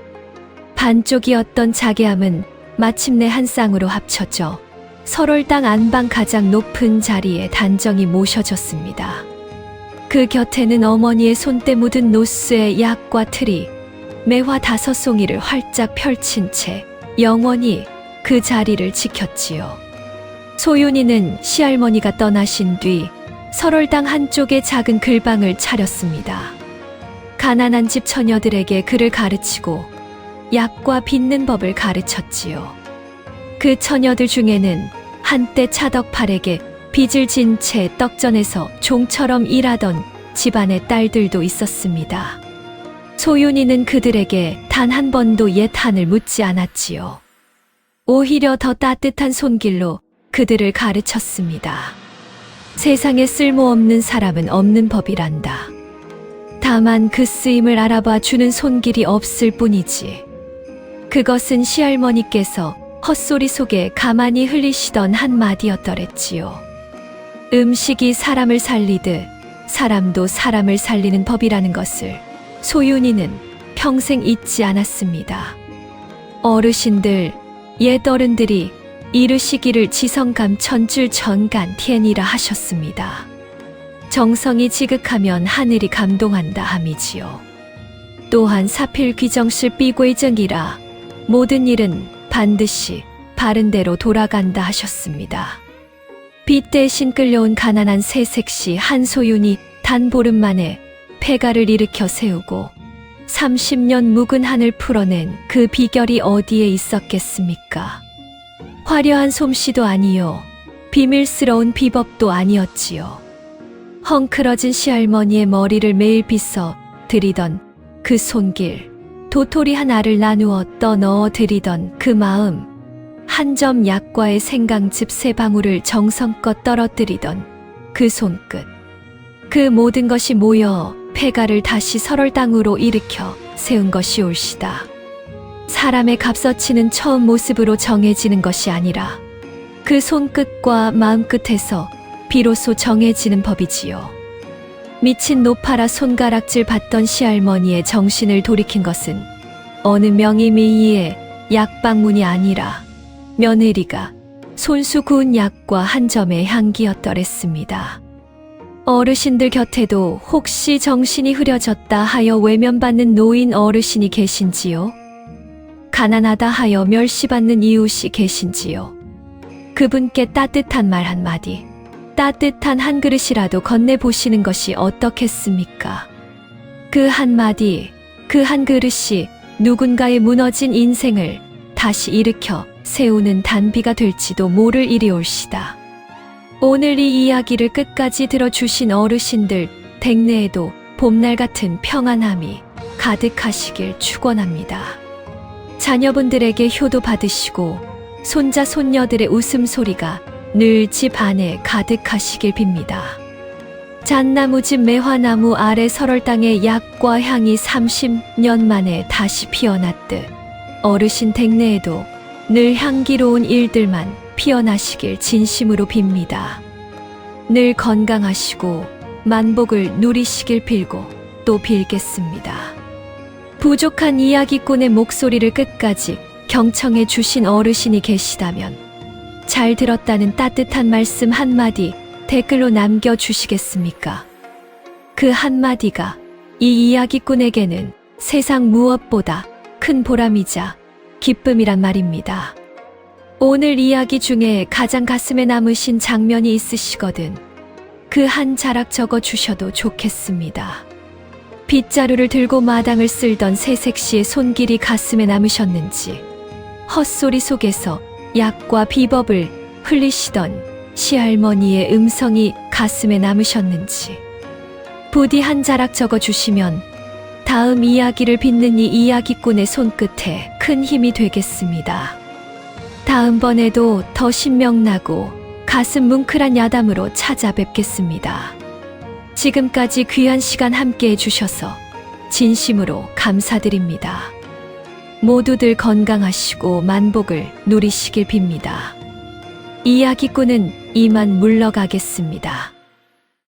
반쪽이었던 자개함은 마침내 한 쌍으로 합쳐져 설월당 안방 가장 높은 자리에 단정히 모셔졌습니다. 그 곁에는 어머니의 손때 묻은 노스의 약과 틀이 매화 5송이를 활짝 펼친 채 영원히 그 자리를 지켰지요. 소윤이는 시할머니가 떠나신 뒤 설월당 한쪽에 작은 글방을 차렸습니다. 가난한 집 처녀들에게 글을 가르치고 약과 빚는 법을 가르쳤지요. 그 처녀들 중에는 한때 차덕팔에게 빚을 진 채 떡전에서 종처럼 일하던 집안의 딸들도 있었습니다. 소윤이는 그들에게 단 한 번도 옛 한을 묻지 않았지요. 오히려 더 따뜻한 손길로 그들을 가르쳤습니다. 세상에 쓸모없는 사람은 없는 법이란다. 다만 그 쓰임을 알아봐 주는 손길이 없을 뿐이지. 그것은 시할머니께서 헛소리 속에 가만히 흘리시던 한마디였더랬지요. 음식이 사람을 살리듯 사람도 사람을 살리는 법이라는 것을 소윤이는 평생 잊지 않았습니다. 어르신들, 옛 어른들이 이르시기를 지성감 천줄 전간 티엔이라 하셨습니다. 정성이 지극하면 하늘이 감동한다 함이지요. 또한 사필 귀정실 삐괴정이라 모든 일은 반드시 바른 대로 돌아간다 하셨습니다. 빚 대신 끌려온 가난한 새색시 한소윤이 단 보름 만에 폐가를 일으켜 세우고 30년 묵은 한을 풀어낸 그 비결이 어디에 있었겠습니까? 화려한 솜씨도 아니요, 비밀스러운 비법도 아니었지요. 헝클어진 시할머니의 머리를 매일 빗어 드리던 그 손길, 도토리 하나를 나누어 떠넣어 드리던 그 마음, 한 점 약과의 생강즙 세 방울을 정성껏 떨어뜨리던 그 손끝, 그 모든 것이 모여 폐가를 다시 설월당으로 일으켜 세운 것이 올시다. 사람의 값어치는 처음 모습으로 정해지는 것이 아니라 그 손끝과 마음끝에서 비로소 정해지는 법이지요. 미친 노파라 손가락질 받던 시할머니의 정신을 돌이킨 것은 어느 명의미의의 약방문이 아니라 며느리가 손수 구운 약과 한 점의 향기였더랬습니다. 어르신들 곁에도 혹시 정신이 흐려졌다 하여 외면받는 노인 어르신이 계신지요? 가난하다 하여 멸시받는 이웃이 계신지요? 그분께 따뜻한 말 한마디, 따뜻한 한 그릇이라도 건네보시는 것이 어떻겠습니까? 그 한마디, 그 한 그릇이 누군가의 무너진 인생을 다시 일으켜 세우는 단비가 될지도 모를 일이 올시다. 오늘 이 이야기를 끝까지 들어주신 어르신들 댁내에도 봄날 같은 평안함이 가득하시길 축원합니다. 자녀분들에게 효도 받으시고 손자 손녀들의 웃음소리가 늘 집 안에 가득하시길 빕니다. 잣나무집 매화나무 아래 설월당의 약과 향이 30년 만에 다시 피어났듯 어르신 댁내에도 늘 향기로운 일들만 피어나시길 진심으로 빕니다. 늘 건강하시고 만복을 누리시길 빌고 또 빌겠습니다. 부족한 이야기꾼의 목소리를 끝까지 경청해 주신 어르신이 계시다면 잘 들었다는 따뜻한 말씀 한마디 댓글로 남겨주시겠습니까? 그 한마디가 이 이야기꾼에게는 세상 무엇보다 큰 보람이자 기쁨이란 말입니다. 오늘 이야기 중에 가장 가슴에 남으신 장면이 있으시거든 그 한 자락 적어주셔도 좋겠습니다. 빗자루를 들고 마당을 쓸던 새색시의 손길이 가슴에 남으셨는지, 헛소리 속에서 약과 비법을 흘리시던 시할머니의 음성이 가슴에 남으셨는지, 부디 한 자락 적어주시면 다음 이야기를 빚는 이 이야기꾼의 손끝에 큰 힘이 되겠습니다. 다음번에도 더 신명나고 가슴 뭉클한 야담으로 찾아뵙겠습니다. 지금까지 귀한 시간 함께 해주셔서 진심으로 감사드립니다. 모두들 건강하시고 만복을 누리시길 빕니다. 이야기꾼은 이만 물러가겠습니다.